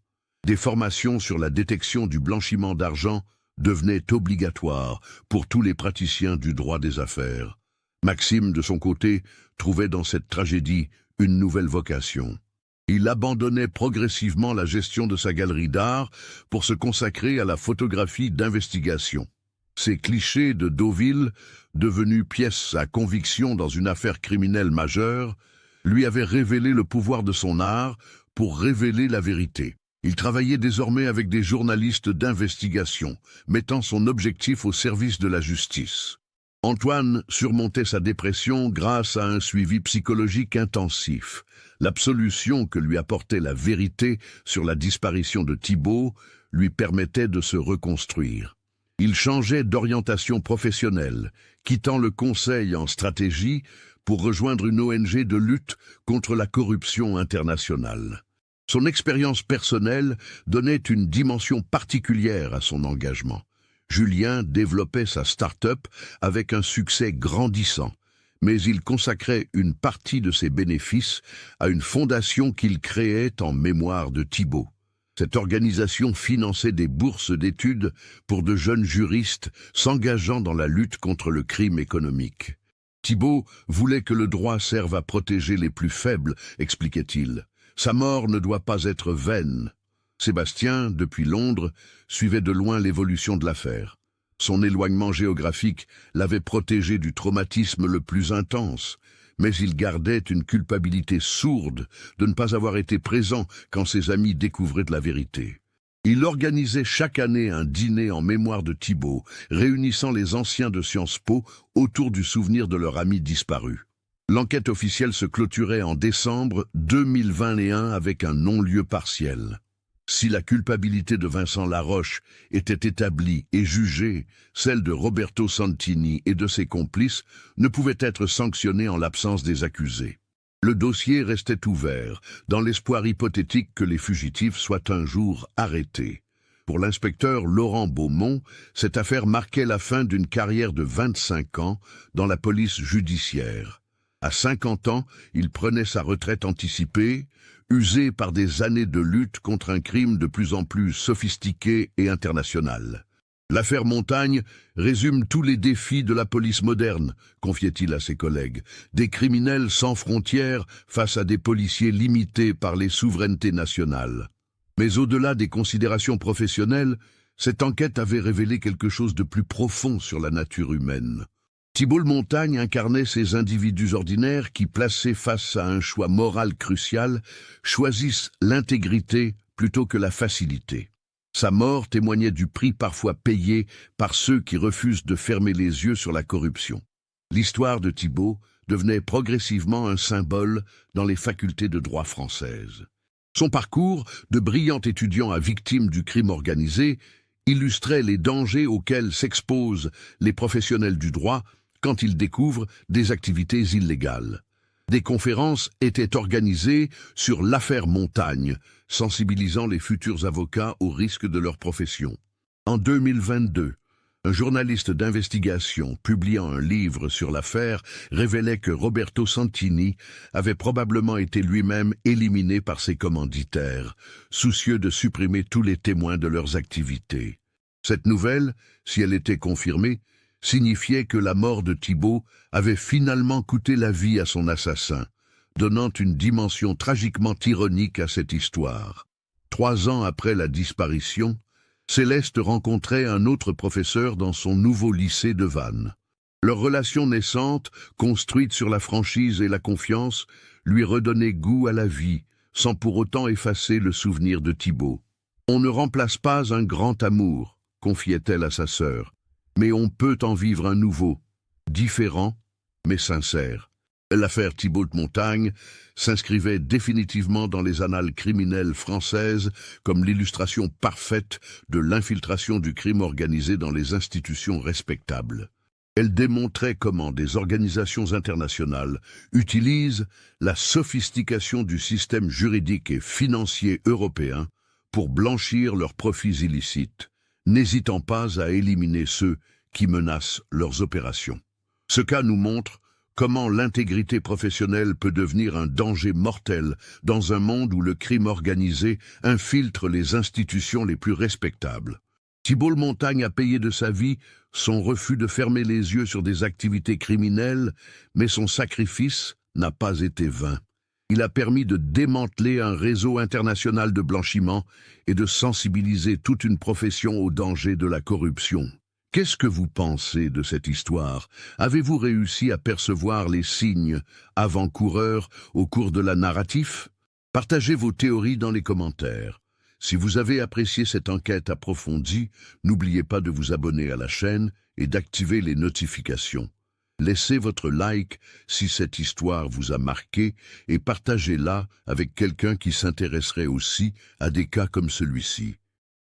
Des formations sur la détection du blanchiment d'argent devenaient obligatoires pour tous les praticiens du droit des affaires. Maxime, de son côté, trouvait dans cette tragédie une nouvelle vocation. Il abandonnait progressivement la gestion de sa galerie d'art pour se consacrer à la photographie d'investigation. Ces clichés de Deauville, devenus pièces à conviction dans une affaire criminelle majeure, lui avaient révélé le pouvoir de son art pour révéler la vérité. Il travaillait désormais avec des journalistes d'investigation, mettant son objectif au service de la justice. Antoine surmontait sa dépression grâce à un suivi psychologique intensif. L'absolution que lui apportait la vérité sur la disparition de Thibault lui permettait de se reconstruire. Il changeait d'orientation professionnelle, quittant le conseil en stratégie pour rejoindre une ONG de lutte contre la corruption internationale. Son expérience personnelle donnait une dimension particulière à son engagement. Julien développait sa start-up avec un succès grandissant, mais il consacrait une partie de ses bénéfices à une fondation qu'il créait en mémoire de Thibault. Cette organisation finançait des bourses d'études pour de jeunes juristes s'engageant dans la lutte contre le crime économique. Thibault voulait que le droit serve à protéger les plus faibles, expliquait-il. Sa mort ne doit pas être vaine. Sébastien, depuis Londres, suivait de loin l'évolution de l'affaire. Son éloignement géographique l'avait protégé du traumatisme le plus intense, mais il gardait une culpabilité sourde de ne pas avoir été présent quand ses amis découvraient la vérité. Il organisait chaque année un dîner en mémoire de Thibault, réunissant les anciens de Sciences Po autour du souvenir de leur ami disparu. L'enquête officielle se clôturait en décembre 2021 avec un non-lieu partiel. Si la culpabilité de Vincent Laroche était établie et jugée, celle de Roberto Santini et de ses complices ne pouvait être sanctionnée en l'absence des accusés. Le dossier restait ouvert, dans l'espoir hypothétique que les fugitifs soient un jour arrêtés. Pour l'inspecteur Laurent Beaumont, cette affaire marquait la fin d'une carrière de 25 ans dans la police judiciaire. À 50 ans, il prenait sa retraite anticipée, usé par des années de lutte contre un crime de plus en plus sophistiqué et international. L'affaire Montagne résume tous les défis de la police moderne, confiait-il à ses collègues. Des criminels sans frontières face à des policiers limités par les souverainetés nationales. Mais au-delà des considérations professionnelles, cette enquête avait révélé quelque chose de plus profond sur la nature humaine. Thibault Montagne incarnait ces individus ordinaires qui, placés face à un choix moral crucial, choisissent l'intégrité plutôt que la facilité. Sa mort témoignait du prix parfois payé par ceux qui refusent de fermer les yeux sur la corruption. L'histoire de Thibault devenait progressivement un symbole dans les facultés de droit françaises. Son parcours de brillant étudiant à victime du crime organisé illustrait les dangers auxquels s'exposent les professionnels du droit quand ils découvrent des activités illégales. Des conférences étaient organisées sur l'affaire Montagne, sensibilisant les futurs avocats aux risques de leur profession. En 2022, un journaliste d'investigation publiant un livre sur l'affaire révélait que Roberto Santini avait probablement été lui-même éliminé par ses commanditaires, soucieux de supprimer tous les témoins de leurs activités. Cette nouvelle, si elle était confirmée, signifiait que la mort de Thibault avait finalement coûté la vie à son assassin, donnant une dimension tragiquement ironique à cette histoire. 3 ans après la disparition, Céleste rencontrait un autre professeur dans son nouveau lycée de Vannes. Leur relation naissante, construite sur la franchise et la confiance, lui redonnait goût à la vie, sans pour autant effacer le souvenir de Thibault. « On ne remplace pas un grand amour », confiait-elle à sa sœur, mais on peut en vivre un nouveau, différent, mais sincère. L'affaire Thibault Montagne s'inscrivait définitivement dans les annales criminelles françaises comme l'illustration parfaite de l'infiltration du crime organisé dans les institutions respectables. Elle démontrait comment des organisations internationales utilisent la sophistication du système juridique et financier européen pour blanchir leurs profits illicites, n'hésitant pas à éliminer ceux qui menacent leurs opérations. Ce cas nous montre comment l'intégrité professionnelle peut devenir un danger mortel dans un monde où le crime organisé infiltre les institutions les plus respectables. Thibault Montagne a payé de sa vie son refus de fermer les yeux sur des activités criminelles, mais son sacrifice n'a pas été vain. Il a permis de démanteler un réseau international de blanchiment et de sensibiliser toute une profession aux dangers de la corruption. Qu'est-ce que vous pensez de cette histoire? Avez-vous réussi à percevoir les signes avant-coureurs au cours de la narrative? Partagez vos théories dans les commentaires. Si vous avez apprécié cette enquête approfondie, n'oubliez pas de vous abonner à la chaîne et d'activer les notifications. Laissez votre like si cette histoire vous a marqué et partagez-la avec quelqu'un qui s'intéresserait aussi à des cas comme celui-ci.